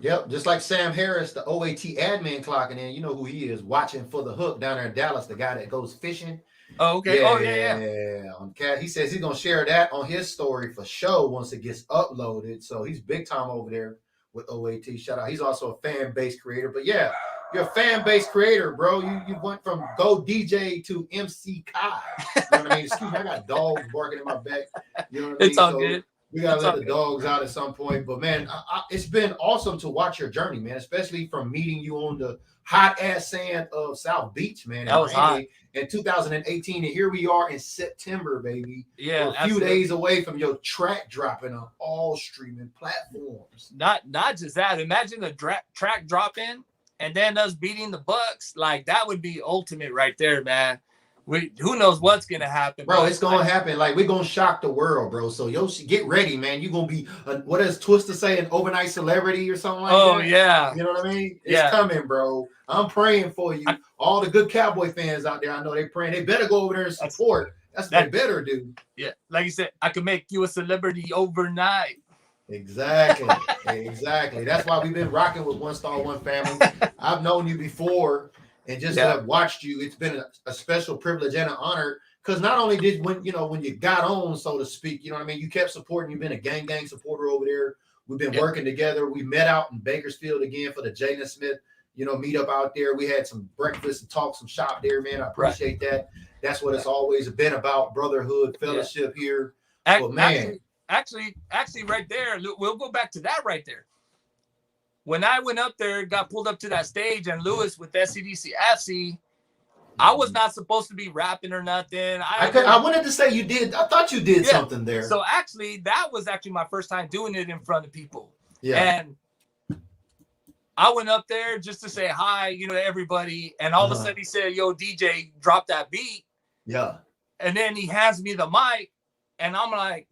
Yep, just like Sam Harris, the OAT admin clocking in. You know who he is, watching for the hook down there in Dallas, the guy that goes fishing. Oh, okay. Yeah. On Cat, he says he's gonna share that on his story for show once it gets uploaded. So he's big time over there with OAT. Shout out. He's also a fan base creator. But yeah, you're a fan base creator, bro. You went from Go DJ to MC Kai. You know what I mean? Excuse me, I got dogs barking in my back. You know what I mean? It's all good. We gotta let the dogs out at some point. But man, it's been awesome to watch your journey, man. Especially from meeting you on the hot ass sand of South Beach, man. That was hot. In 2018, and here we are in September, baby. Yeah, we're a few days away from your track dropping on all streaming platforms. Not just that. Imagine the track dropping and then us beating the Bucks. Like that would be ultimate right there, man. who knows what's gonna happen, bro. It's gonna happen. Like, we're gonna shock the world, bro. So get ready, man. You're gonna be what does Twister say, an overnight celebrity or something like that? Oh yeah, you know what I mean? It's coming, bro. I'm praying for you. All the good Cowboy fans out there, I know they praying. They better go over there and support. That's what they better do. Yeah, like you said, I can make you a celebrity overnight. Exactly. Exactly. That's why we've been rocking with One Star One Family. I've known you before and just have watched you. It's been a special privilege and an honor, because not only did when you got on, so to speak, you know what I mean, you kept supporting. You've been a gang supporter over there. We've been working together. We met out in Bakersfield again for the Jalen Smith, meet up out there. We had some breakfast and talk, some shop there, man. I appreciate that. That's what it's always been about, brotherhood, fellowship here. But man. Actually, right there, we'll go back to that right there. When I went up there, got pulled up to that stage, and Lewis with SCDC FC, I was not supposed to be rapping or nothing. I wanted to say you did. I thought you did something there. So actually, that was actually my first time doing it in front of people. Yeah. And I went up there just to say hi, to everybody. And all of a sudden he said, "Yo, DJ, drop that beat." Yeah. And then he hands me the mic, and I'm like,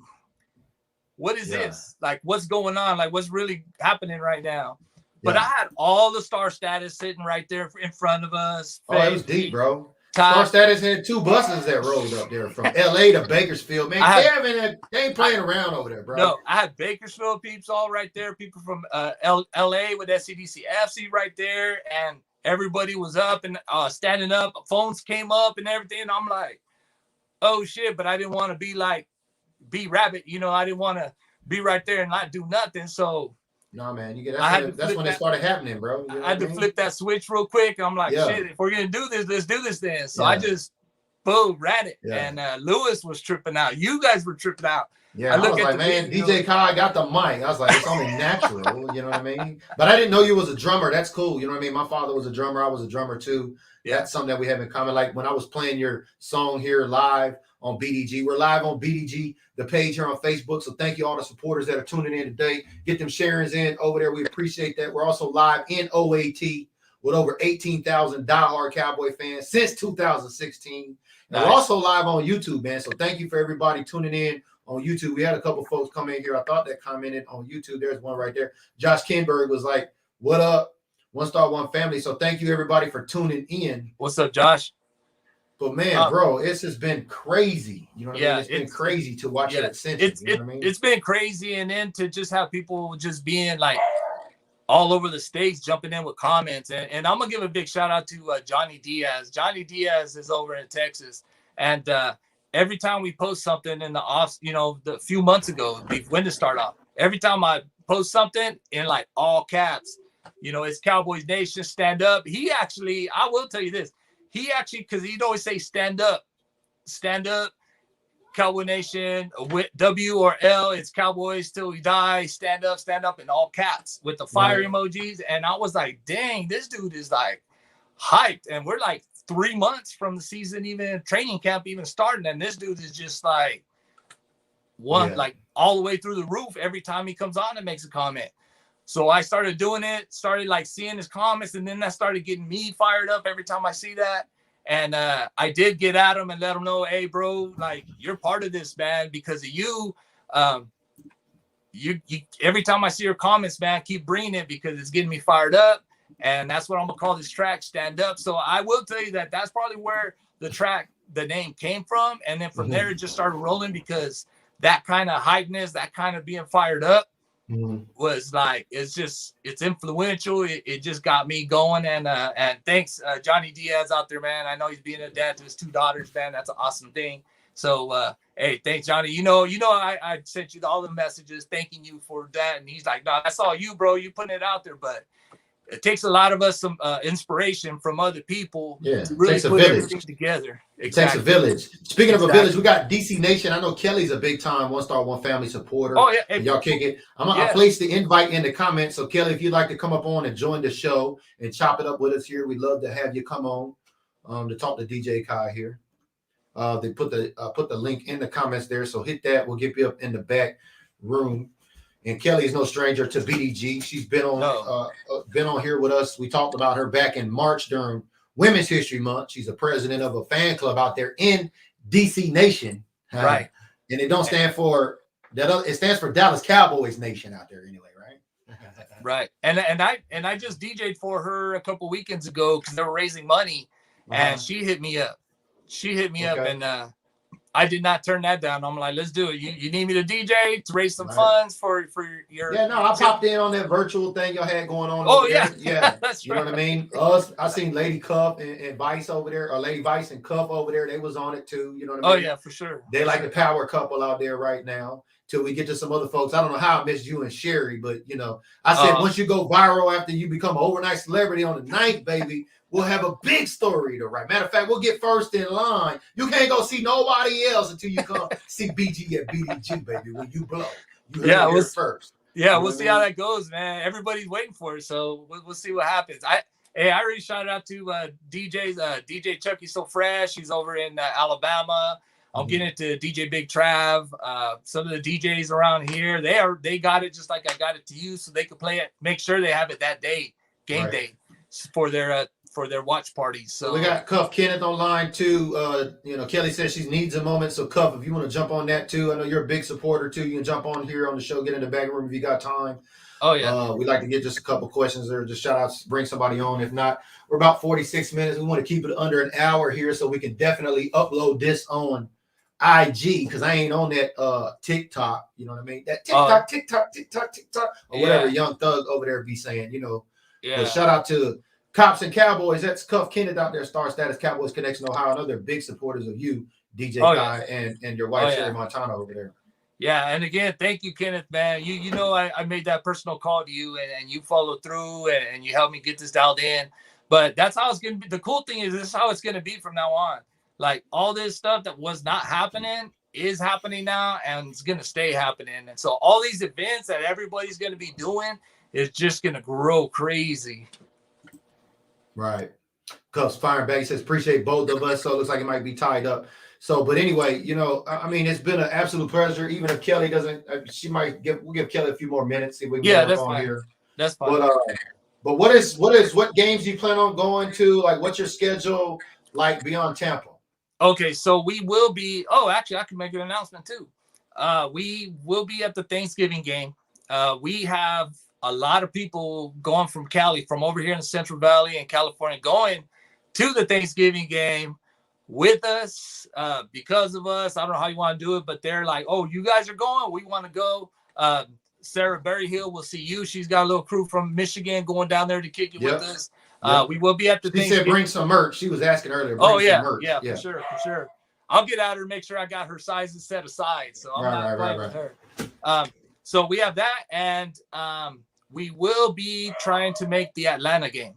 what is this? Like, what's going on? Like, what's really happening right now? But I had all the Star Status sitting right there in front of us. Oh, it was deep, bro. Star Status had 2 buses that rolled up there from LA to Bakersfield. Man, Kevin, they ain't playing around over there, bro. No, I had Bakersfield peeps all right there. People from LA with SCDC FC right there. And everybody was up and standing up. Phones came up and everything. And I'm like, oh, shit. But I didn't want to be like B-Rabbit. I didn't want to be right there and not do nothing. So no, man, that's when it started happening, bro. I had to flip that switch real quick. I'm like, shit, if we're gonna do this, let's do this then. So I just boom, ran it. And Lewis was tripping out. You guys were tripping out. Yeah, I was like, man, DJ Kai got the mic. I was like, it's only natural, you know what I mean? But I didn't know you was a drummer. That's cool. You know what I mean? My father was a drummer. I was a drummer too. That's something that we have in common. Like when I was playing your song here live on BDG. We're live on BDG, the page here on Facebook. So thank you all the supporters that are tuning in today. Get them sharings in over there. We appreciate that. We're also live in OAT with over 18,000 diehard Cowboy fans since 2016. And we're also live on YouTube, man. So thank you for everybody tuning in on YouTube. We had a couple folks come in here. I thought that commented on YouTube. There's one right there. Josh Kinberg was like, what up? One Star One Family. So thank you everybody for tuning in. What's up, Josh? But man, bro, it's just been crazy. You know what I mean? It's been crazy to watch it ascension. You know what I mean? It's been crazy, and then to just have people just being like all over the states, jumping in with comments. And I'm gonna give a big shout out to Johnny Diaz. Johnny Diaz is over in Texas, and every time we post something in the off, the few months ago, when to start off, every time I post something in like all caps, it's Cowboys Nation, stand up. He actually, I will tell you this. He actually, because he'd always say stand up, Cowboy Nation, with W or L, it's Cowboys till we die, stand up in all caps with the fire emojis. And I was like, dang, this dude is like hyped. And we're like 3 months from the season, even training camp even starting. And this dude is just like like all the way through the roof every time he comes on and makes a comment. So I started doing it, started like seeing his comments, and then that started getting me fired up every time I see that. And I did get at him and let him know, hey, bro, like you're part of this, man, because of you. You every time I see your comments, man, keep bringing it because it's getting me fired up. And that's what I'm gonna call this track, Stand Up. So I will tell you that that's probably where the name came from. And then from there, it just started rolling because that kind of hypeness, that kind of being fired up, was like, it's influential. It just got me going. And thanks, Johnny Diaz out there, man. I know he's being a dad to his 2 daughters, man. That's an awesome thing. So, hey, thanks, Johnny. I sent you all the messages thanking you for that. And he's like, no, that's all you, bro. You putting it out there. But it takes a lot of us some inspiration from other people to really put everything together. It takes a village. Speaking of a village, we got DC Nation. I know Kelly's a big time One Star One Family supporter. Oh yeah, y'all kick it. I'll place the invite in the comments. So Kelly, if you'd like to come up on and join the show and chop it up with us here, we'd love to have you come on to talk to DJ Kai here. They put the link in the comments there, so hit that. We'll get you up in the back room. And Kelly is no stranger to BDG. She's been on here with us. We talked about her back in March during Women's History Month. She's a president of a fan club out there in DC Nation. Right. And it don't stand for that. It stands for Dallas Cowboys Nation out there anyway, right? Right. And I just DJ'd for her a couple weekends ago because they were raising money, and she hit me up. She hit me up, and I did not turn that down. I'm like, let's do it. You need me to DJ to raise some funds for your. Yeah, no, I popped in on that virtual thing y'all had going on. Oh, over yeah. there. Yeah. That's you right. know what I mean? I seen Lady Cuff and Vice over there, or Lady Vice and Cuff over there. They was on it too. You know what I mean? Oh, yeah, for sure. They like the power couple out there right now. Till we get to some other folks. I don't know how I missed you and Sherry, but you know, I said once you go viral after you become an overnight celebrity on the 9th, baby, we'll have a big story to write. Matter of fact, we'll get first in line. You can't go see nobody else until you come see BG at BDG, baby. When you blow, you heard it first. Yeah, we'll see how that goes, man. Everybody's waiting for it, so we'll see what happens. I already shouted out to DJ Chucky So Fresh. He's over in Alabama. I'm getting it to DJ Big Trav. Some of the DJs around here, they got it just like I got it to you, so they can play it. Make sure they have it that day, game day, for their watch parties. So we got Cuff Kenneth online too. You know, Kelly says she needs a moment. So Cuff, if you want to jump on that too, I know you're a big supporter too. You can jump on here on the show, get in the back room if you got time. Oh yeah. We'd like to get just a couple questions there, just shout outs, bring somebody on. If not, we're about 46 minutes. We want to keep it under an hour here so we can definitely upload this on IG, because I ain't on that TikTok, you know what I mean? That TikTok, or whatever Young Thug over there be saying, you know. Yeah. But shout out to Cops and Cowboys. That's Cuff Kenneth out there, Star Status Cowboys Connection Ohio. I know they're big supporters of you, DJ Kai, and your wife Sherry Montana over there. Yeah, and again, thank you, Kenneth, man. You know I made that personal call to you, and you followed through, and you helped me get this dialed in. But that's how it's gonna be. The cool thing is this is how it's gonna be from now on. Like all this stuff that was not happening is happening now, and it's gonna stay happening. And so all these events that everybody's gonna be doing is just gonna grow crazy. Right. Cuffs Fire Back says appreciate both of us. So it looks like it might be tied up. So, but anyway, you know, I mean, it's been an absolute pleasure. Even if Kelly doesn't, we'll give Kelly a few more minutes. See if we can get that's on fine. here. That's fine. But what games do you plan on going to? Like, what's your schedule like beyond Tampa? Okay, so we will be. Oh, actually, I can make an announcement too. We will be at the Thanksgiving game. We have a lot of people going from Cali, from over here in the Central Valley in California, going to the Thanksgiving game with us because of us. I don't know how you want to do it, but they're like, "Oh, you guys are going. We want to go." Sarah Berryhill will see you. She's got a little crew from Michigan going down there to kick it with us. We will be at the She said bring some merch. She was asking earlier. Some merch. Yeah, for sure. I'll get at her, make sure I got her sizes set aside. So I'm not playing with her. So we have that, and we will be trying to make the Atlanta game.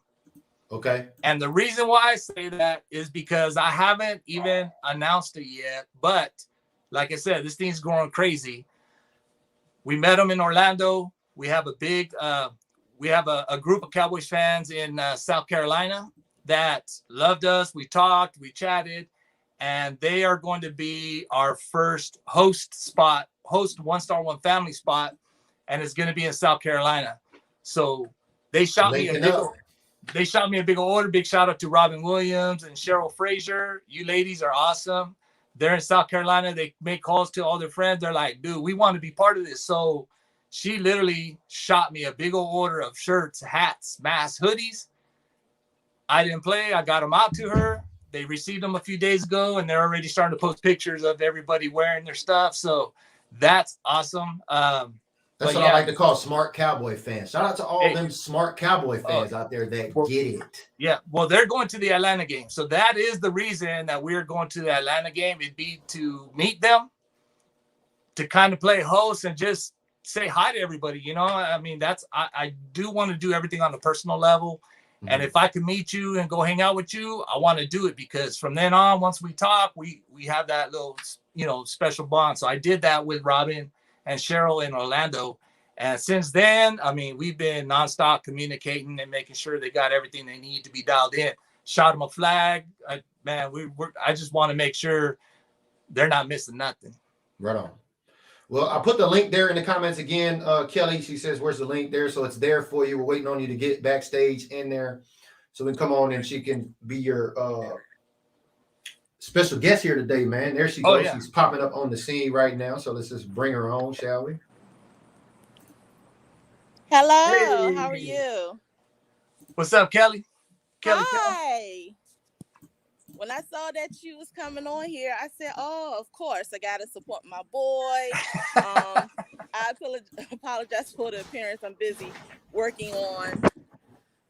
Okay. And the reason why I say that is because I haven't even announced it yet. But like I said, this thing's going crazy. We met them in Orlando. We have a big we have a group of Cowboys fans in South Carolina that loved us. We talked, we chatted, and they are going to be our first host One Star One Family spot, and it's going to be in South Carolina. So they shot me a big order. Big shout out to Robin Williams and Cheryl Frazier. You ladies are awesome. They're in South Carolina. They make calls to all their friends. They're like, dude, we want to be part of this. So she literally shot me a big old order of shirts, hats, masks, hoodies. I didn't play. I got them out to her. They received them a few days ago, and they're already starting to post pictures of everybody wearing their stuff. So that's awesome. That's what I like to call smart Cowboy fans. Shout out to all them smart Cowboy fans out there that get it. Yeah, well, they're going to the Atlanta game. So that is the reason that we're going to the Atlanta game. It'd be to meet them, to kind of play host and just say hi to everybody. You know, I mean, I do want to do everything on a personal level. Mm-hmm. And if I can meet you and go hang out with you, I want to do it, because from then on, once we talk, we have that little, special bond. So I did that with Robin and Cheryl in Orlando. And since then, I mean, we've been nonstop communicating and making sure they got everything they need to be dialed in. Shot them a flag. I just want to make sure they're not missing nothing. Right on. Well, I put the link there in the comments again. Kelly, she says, where's the link there? So it's there for you. We're waiting on you to get backstage in there. so we can come on and she can be your special guest here today, man. There she Oh goes. yeah. She's popping up on the scene right now. So let's just bring her on, shall we? Hello, how are Hey. you? What's up, Kelly? Kelly Kel? Hi. When I saw that you was coming on here, I said, "Oh, of course, I gotta support my boy." I apologize for the appearance. I'm busy working on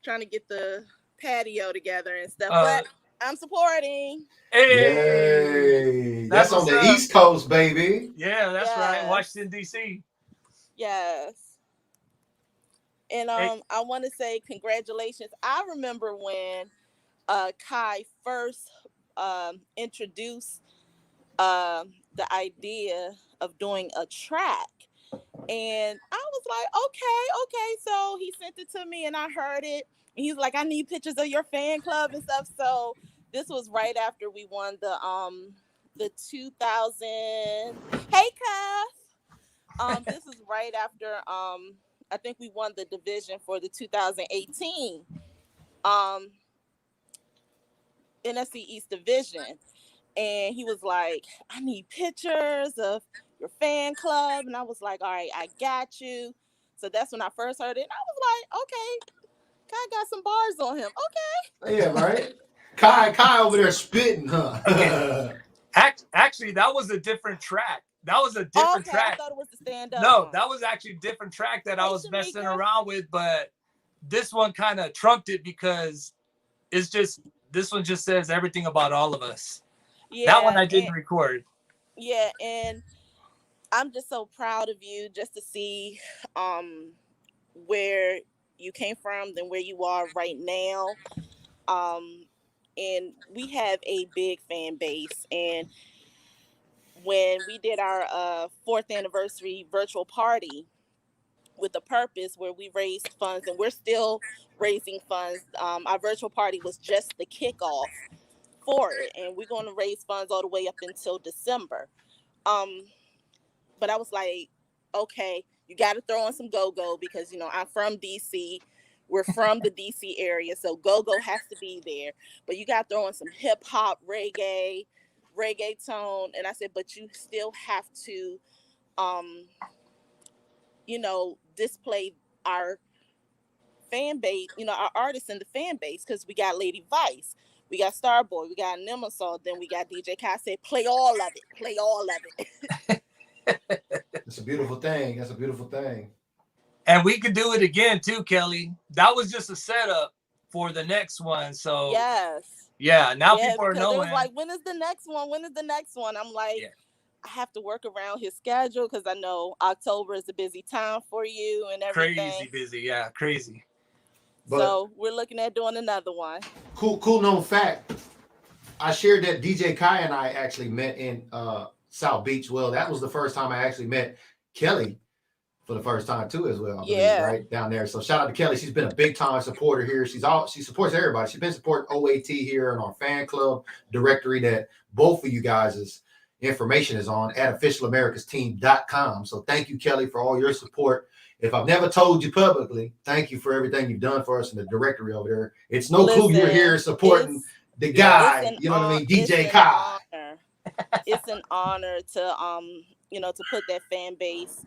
trying to get the patio together and stuff, Uh, but I'm supporting. hey, Yay! that's That's on what's the up. East Coast, baby. Yeah, that's right. Yes, Washington D.C. yes. And Hey, I want to say congratulations. I remember when Kai first introduced the idea of doing a track. And I was like, okay. So he sent it to me and I heard it. And he's like, I need pictures of your fan club and stuff. So this was right after we won the 2000. Hey, Cuff. This is right after I think we won the division for the 2018 um NFC East division. And he was like, I need pictures of your fan club. And I was like, all right, I got you. So that's when I first heard it. And I was like, okay, Kai got some bars on him. Yeah, right. Kai over there spitting, huh? okay. Actually, that was a different track. That was a Okay. different Okay, I track. thought it was the stand up No, one. that was actually a different track that I Hey, was messing Shamika. around with, but this one kind of trumped it because it's just this one just says everything about all of us. That one Yeah, I didn't record. and I'm just so proud of you just to see um where you came from than where you are right now. Um and we have a big fan base, and when we did our fourth anniversary virtual party with a purpose where we raised funds, and we're still raising funds. Our virtual party was just the kickoff for it, and we're going to raise funds all the way up until December. Um, but I was like, okay, you got to throw in some go-go because I'm from DC. We're from the DC area, so go-go has to be there. But you got to throw in some hip hop, reggaeton, and I said, but you still have to, um, display our fan base, our artists in the fan base, because we got Lady Vice, we got Starboy, we got Nemasol, then we got DJ Kai. Said, play all of it, play all of it. It's a beautiful thing. That's a beautiful thing. And we could do it again too, Kelly. That was just a setup for the next one. So Yes. yeah, now Yeah, people are because it was knowing. like, when is the next one? When is the next one? I'm like, Yeah, I have to work around his schedule because I know October is a busy time for you and everything. crazy busy. Yeah, crazy. But So we're looking at doing another one. cool known fact. I shared that DJ Kai and I actually met in South Beach. Well, that was the first time I actually met Kelly for the first time too, as well. I believe Yeah. right down there. So shout out to Kelly. She's been a big time supporter here. She supports everybody. She's been supporting OAT here in our fan club directory that both of you guys' information is on at officialamericas.team.com. So thank you, Kelly, for all your support. If I've never told you publicly, thank you for everything you've done for us in the directory over there. It's no clue you're here supporting the guy. You know what I mean, DJ Kai. It's an honor to to put that fan base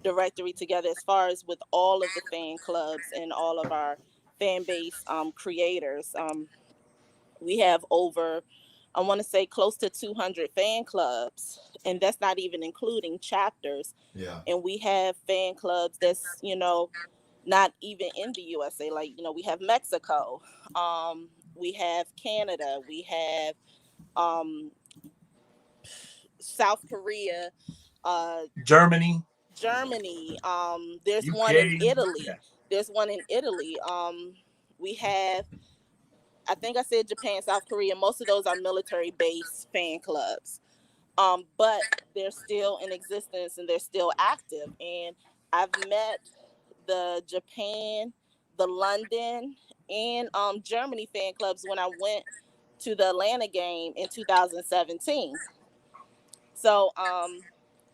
directory together, as far as with all of the fan clubs and all of our fan base creators. We have over, I want to say, close to 200 fan clubs, and that's not even including chapters. Yeah. And we have fan clubs that's not even in the USA. Like, we have Mexico, we have Canada, we have South Korea, Germany, Germany. There's one in UK. Italy. Yeah. There's one in Italy. We have, I think I said Japan, South Korea. Most of those are military based fan clubs. But they're still in existence and they're still active. And I've met the Japan, the London, and Germany fan clubs when I went to the Atlanta game in 2017. So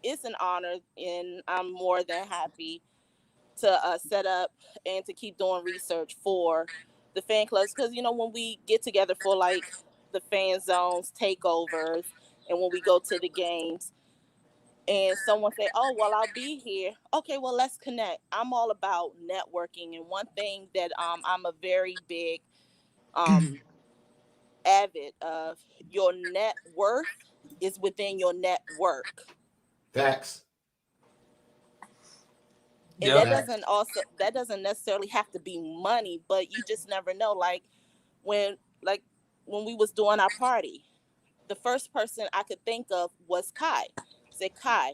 it's an honor, and I'm more than happy to set up and to keep doing research for the fan clubs, because when we get together for like the fan zones takeovers, and when we go to the games, and someone say, "Oh, well, I'll be here." Okay, well, let's connect. I'm all about networking, and one thing that I'm a very big avid of, your net worth is within your network. Facts. And Yep. that doesn't necessarily have to be money, but you just never know. When like when we was doing our party, the first person I could think of was Kai. I said, Kai,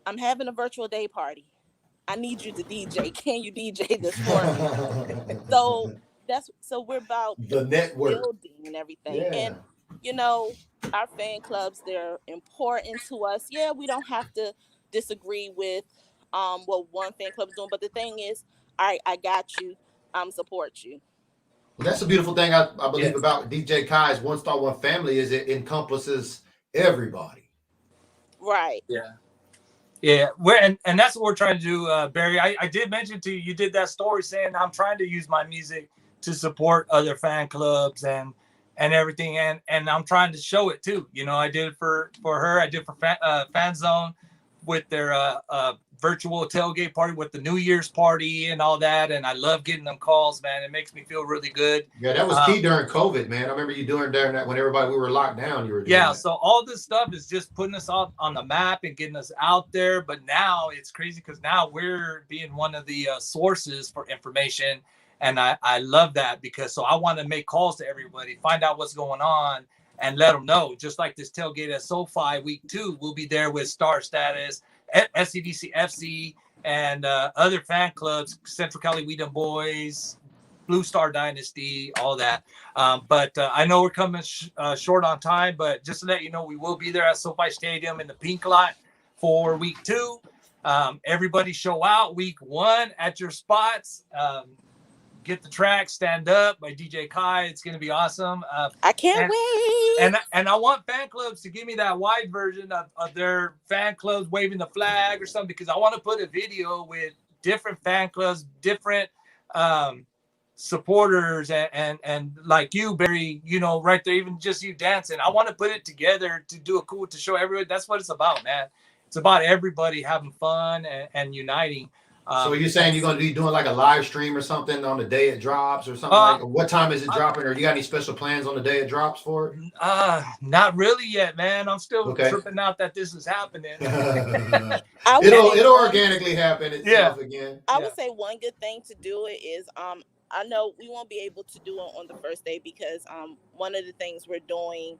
I'm having a virtual day party. I need you to DJ. Can you DJ this for me? So we're about The network. building and everything. Yeah. And you know, our fan clubs, they're important to us. Yeah, we don't have to disagree with what one fan club is doing, but the thing is, I got you. I'm support you. Well, that's a beautiful thing I believe Yeah. about DJ Kai's One Star One Family is it encompasses everybody. Right. Yeah. Yeah, and that's what we're trying to do, Barry. I did mention to you, you did that story saying I'm trying to use my music to support other fan clubs and everything, and I'm trying to show it too. I did it for her. I did for Fan Zone with their virtual tailgate party with the New Year's party and all that, and I love getting them calls, man. It makes me feel really good. Yeah, that was key during COVID, man. I remember you doing during that when we were locked down. You were doing that. So all this stuff is just putting us on the map and getting us out there. But now it's crazy because now we're being one of the sources for information, and I love that because I want to make calls to everybody, find out what's going on, and let them know. Just like this tailgate at SoFi week 2, we'll be there with Star Status, SCDC FC, and other fan clubs, Central Cali We Done Boys, Blue Star Dynasty, all that. But I know we're coming short on time, but just to let you know, we will be there at SoFi Stadium in the pink lot for week 2. Everybody show out week 1 at your spots. Get the track Stand Up by DJ Kai. It's going to be awesome. I can't wait. And I want fan clubs to give me that wide version of their fan clubs waving the flag or something, because I want to put a video with different fan clubs, different supporters, and like you, Barry, right there, even just you dancing. I want to put it together to show everybody. That's what it's about, man. It's about everybody having fun and uniting. So you're saying you're going to be doing like a live stream or something on the day it drops or something like? What time is it dropping? Or you got any special plans on the day it drops for it? Not really yet, man. I'm still tripping out that this is happening. It'll organically happen itself again. I would say one good thing to do it is I know we won't be able to do it on the first day because one of the things we're doing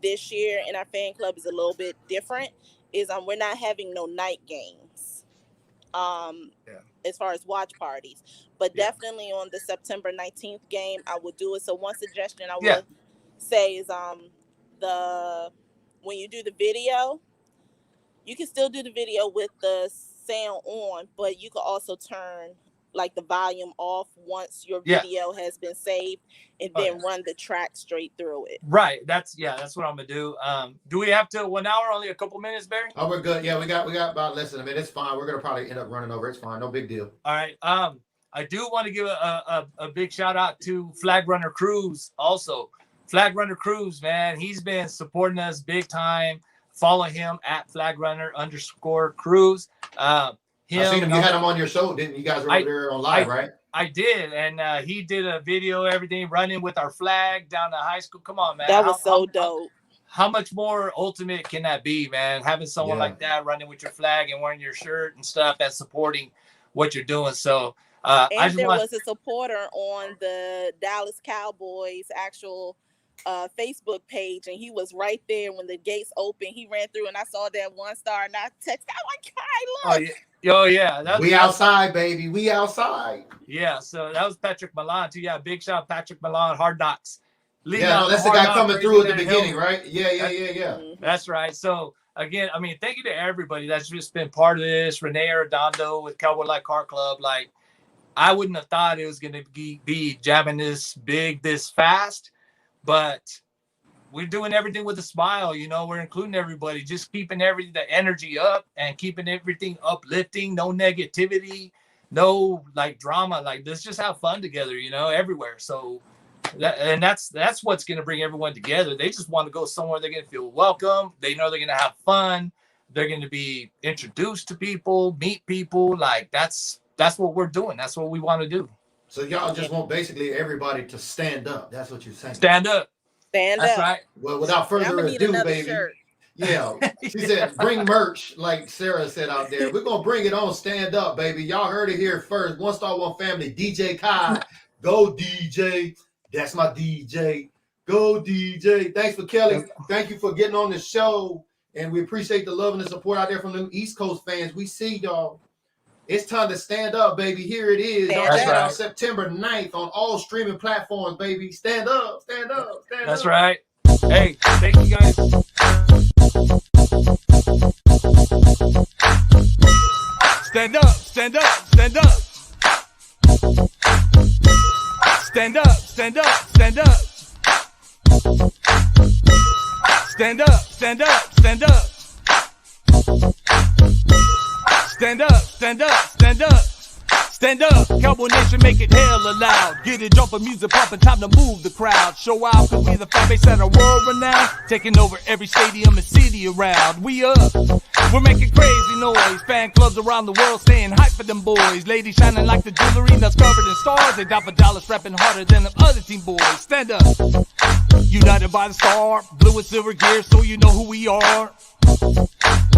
this year in our fan club is a little bit different. Is we're not having no night games. As far as watch parties, but definitely on the September 19th game, I would do it. So one suggestion I would say is when you do the video, you can still do the video with the sound on, but you can also turn like the volume off once your video has been saved, and then run the track straight through it. Right. That's what I'm gonna do. Do we have to 1 hour? Only a couple minutes, Barry? Oh, we're good. Yeah, we got about less than a minute. It's fine. We're gonna probably end up running over. It's fine. No big deal. All right. I do want to give a big shout out to Flag Runner Cruz also. Flag Runner Cruz, man, he's been supporting us big time. Follow him at @flagrunner_Cruz. I seen him. You had him on your show, didn't you? Guys were over there on live, right? I did, and he did a video, everything, running with our flag down to high school. Come on, man. That was so dope. How much more ultimate can that be, man? Having someone like that running with your flag and wearing your shirt and stuff and supporting what you're doing. So there was a supporter on the Dallas Cowboys actual Facebook page, and he was right there when the gates opened. He ran through, and I saw that 1 star, and I texted, "I'm like, Kai, look." Oh yeah. We outside, baby. We outside. Yeah, so that was Patrick Milan too. Yeah, big shout out Patrick Milan, Hard Knocks. That's the guy coming through at the beginning, right? Yeah. That's right. So again, I mean, thank you to everybody that's just been part of this. Renee Arredondo with Cowboy Like Car Club. Like, I wouldn't have thought it was gonna be jamming this big, this fast, but we're doing everything with a smile, we're including everybody, just keeping the energy up and keeping everything uplifting, no negativity, no like drama. Like, let's just have fun together, you know, everywhere. So that's what's going to bring everyone together. They just want to go somewhere they're going to feel welcome. They know they're going to have fun. They're going to be introduced to people, meet people. Like, that's what we're doing. That's what we want to do. So y'all just want basically everybody to stand up. That's what you're saying. Stand up. Stand That's up. right. Well, without further ado, baby. Shirt. Yeah. She said, bring merch, like Sarah said out there. We're going to bring it on. Stand up, baby. Y'all heard it here first. One Star One Family, DJ Kai. Go, DJ. That's my DJ. Go, DJ. Thanks for Kelly. Thank you for getting on the show. And we appreciate the love and the support out there from them East Coast fans. We see y'all. It's time to stand up, baby. Here it is. Y'all check it out September 9th on all streaming platforms, baby. Stand up, stand up, stand up. That's right. Hey, thank you guys. Stand up, stand up, stand up. Stand up, stand up, stand up. Stand up, stand up, stand up. Stand up, stand up, stand up. Stand up, Cowboy Nation, make it hella loud. Get it jumping, music pumping, time to move the crowd. Show out, cause we the fan base that are world renowned. Taking over every stadium and city around. We up, we're making crazy noise. Fan clubs around the world staying hype for them boys. Ladies shining like the jewelry that's covered in stars. They down for dollars, rapping harder than them other team boys. Stand up, united by the star. Blue and silver gear, so you know who we are.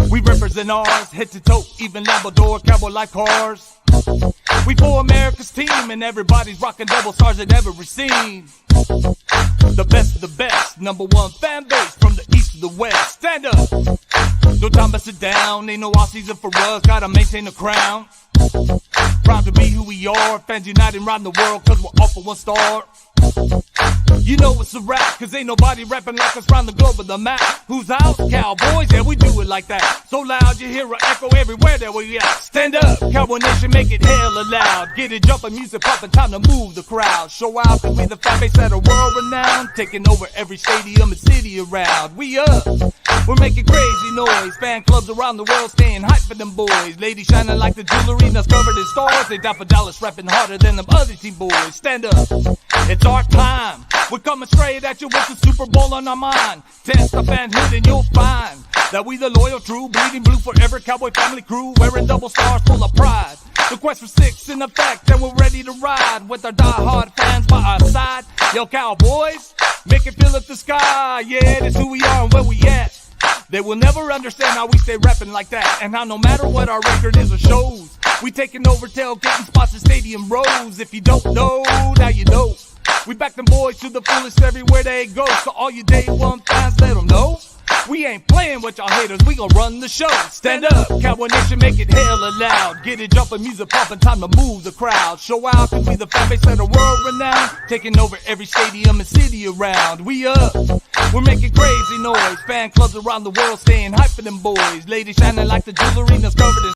We represent ours, head to toe, even Labrador, cowboy like cars. We for America's team, and everybody's rocking double stars they've never seen. The best of the best, number one fan base from the east to the west. Stand up, no time to sit down, ain't no off season for us, gotta maintain the crown. Proud to be who we are, fans united around the world, cause we're all for one star. You know it's a rap, cause ain't nobody rapping like us round the globe of the map. Who's out? Cowboys, yeah, we do it like that. So loud you hear an echo everywhere that we at. Stand up, Cowboy Nation, make it hella loud. Get it jumping, music pumping, time to move the crowd. Show out, cause we the fan base that are world renowned. Taking over every stadium and city around. We up, we're making crazy noise. Fan clubs around the world staying hype for them boys. Ladies shining like the jewelry that's covered in stars. They down for dollars, rapping harder than them other team boys. Stand up, it's our time. We're coming straight at you with the Super Bowl on our mind. Test the fanhood and you'll find that we the loyal, true, bleeding blue forever Cowboy family crew, wearing double stars full of pride. The quest for six in effect, and we're ready to ride with our die-hard fans by our side. Yo, Cowboys, make it feel at the sky. Yeah, that's who we are and where we at. They will never understand how we stay rapping like that, and how no matter what our record is or shows, we taking over tailgating spots in stadium rows. If you don't know, now you know. We back them boys to the fullest everywhere they go. So all you day one fans, let them know we ain't playing with y'all haters, we gon' run the show. Stand up, Cowboy Nation, make it hella loud. Get it jumping, music pumping, time to move the crowd. Show out, cause we the fan base that are world renowned. Taking over every stadium and city around. We up, we're making crazy noise. Fan clubs around the world staying hype for them boys. Ladies shining like the jewelry that's covered in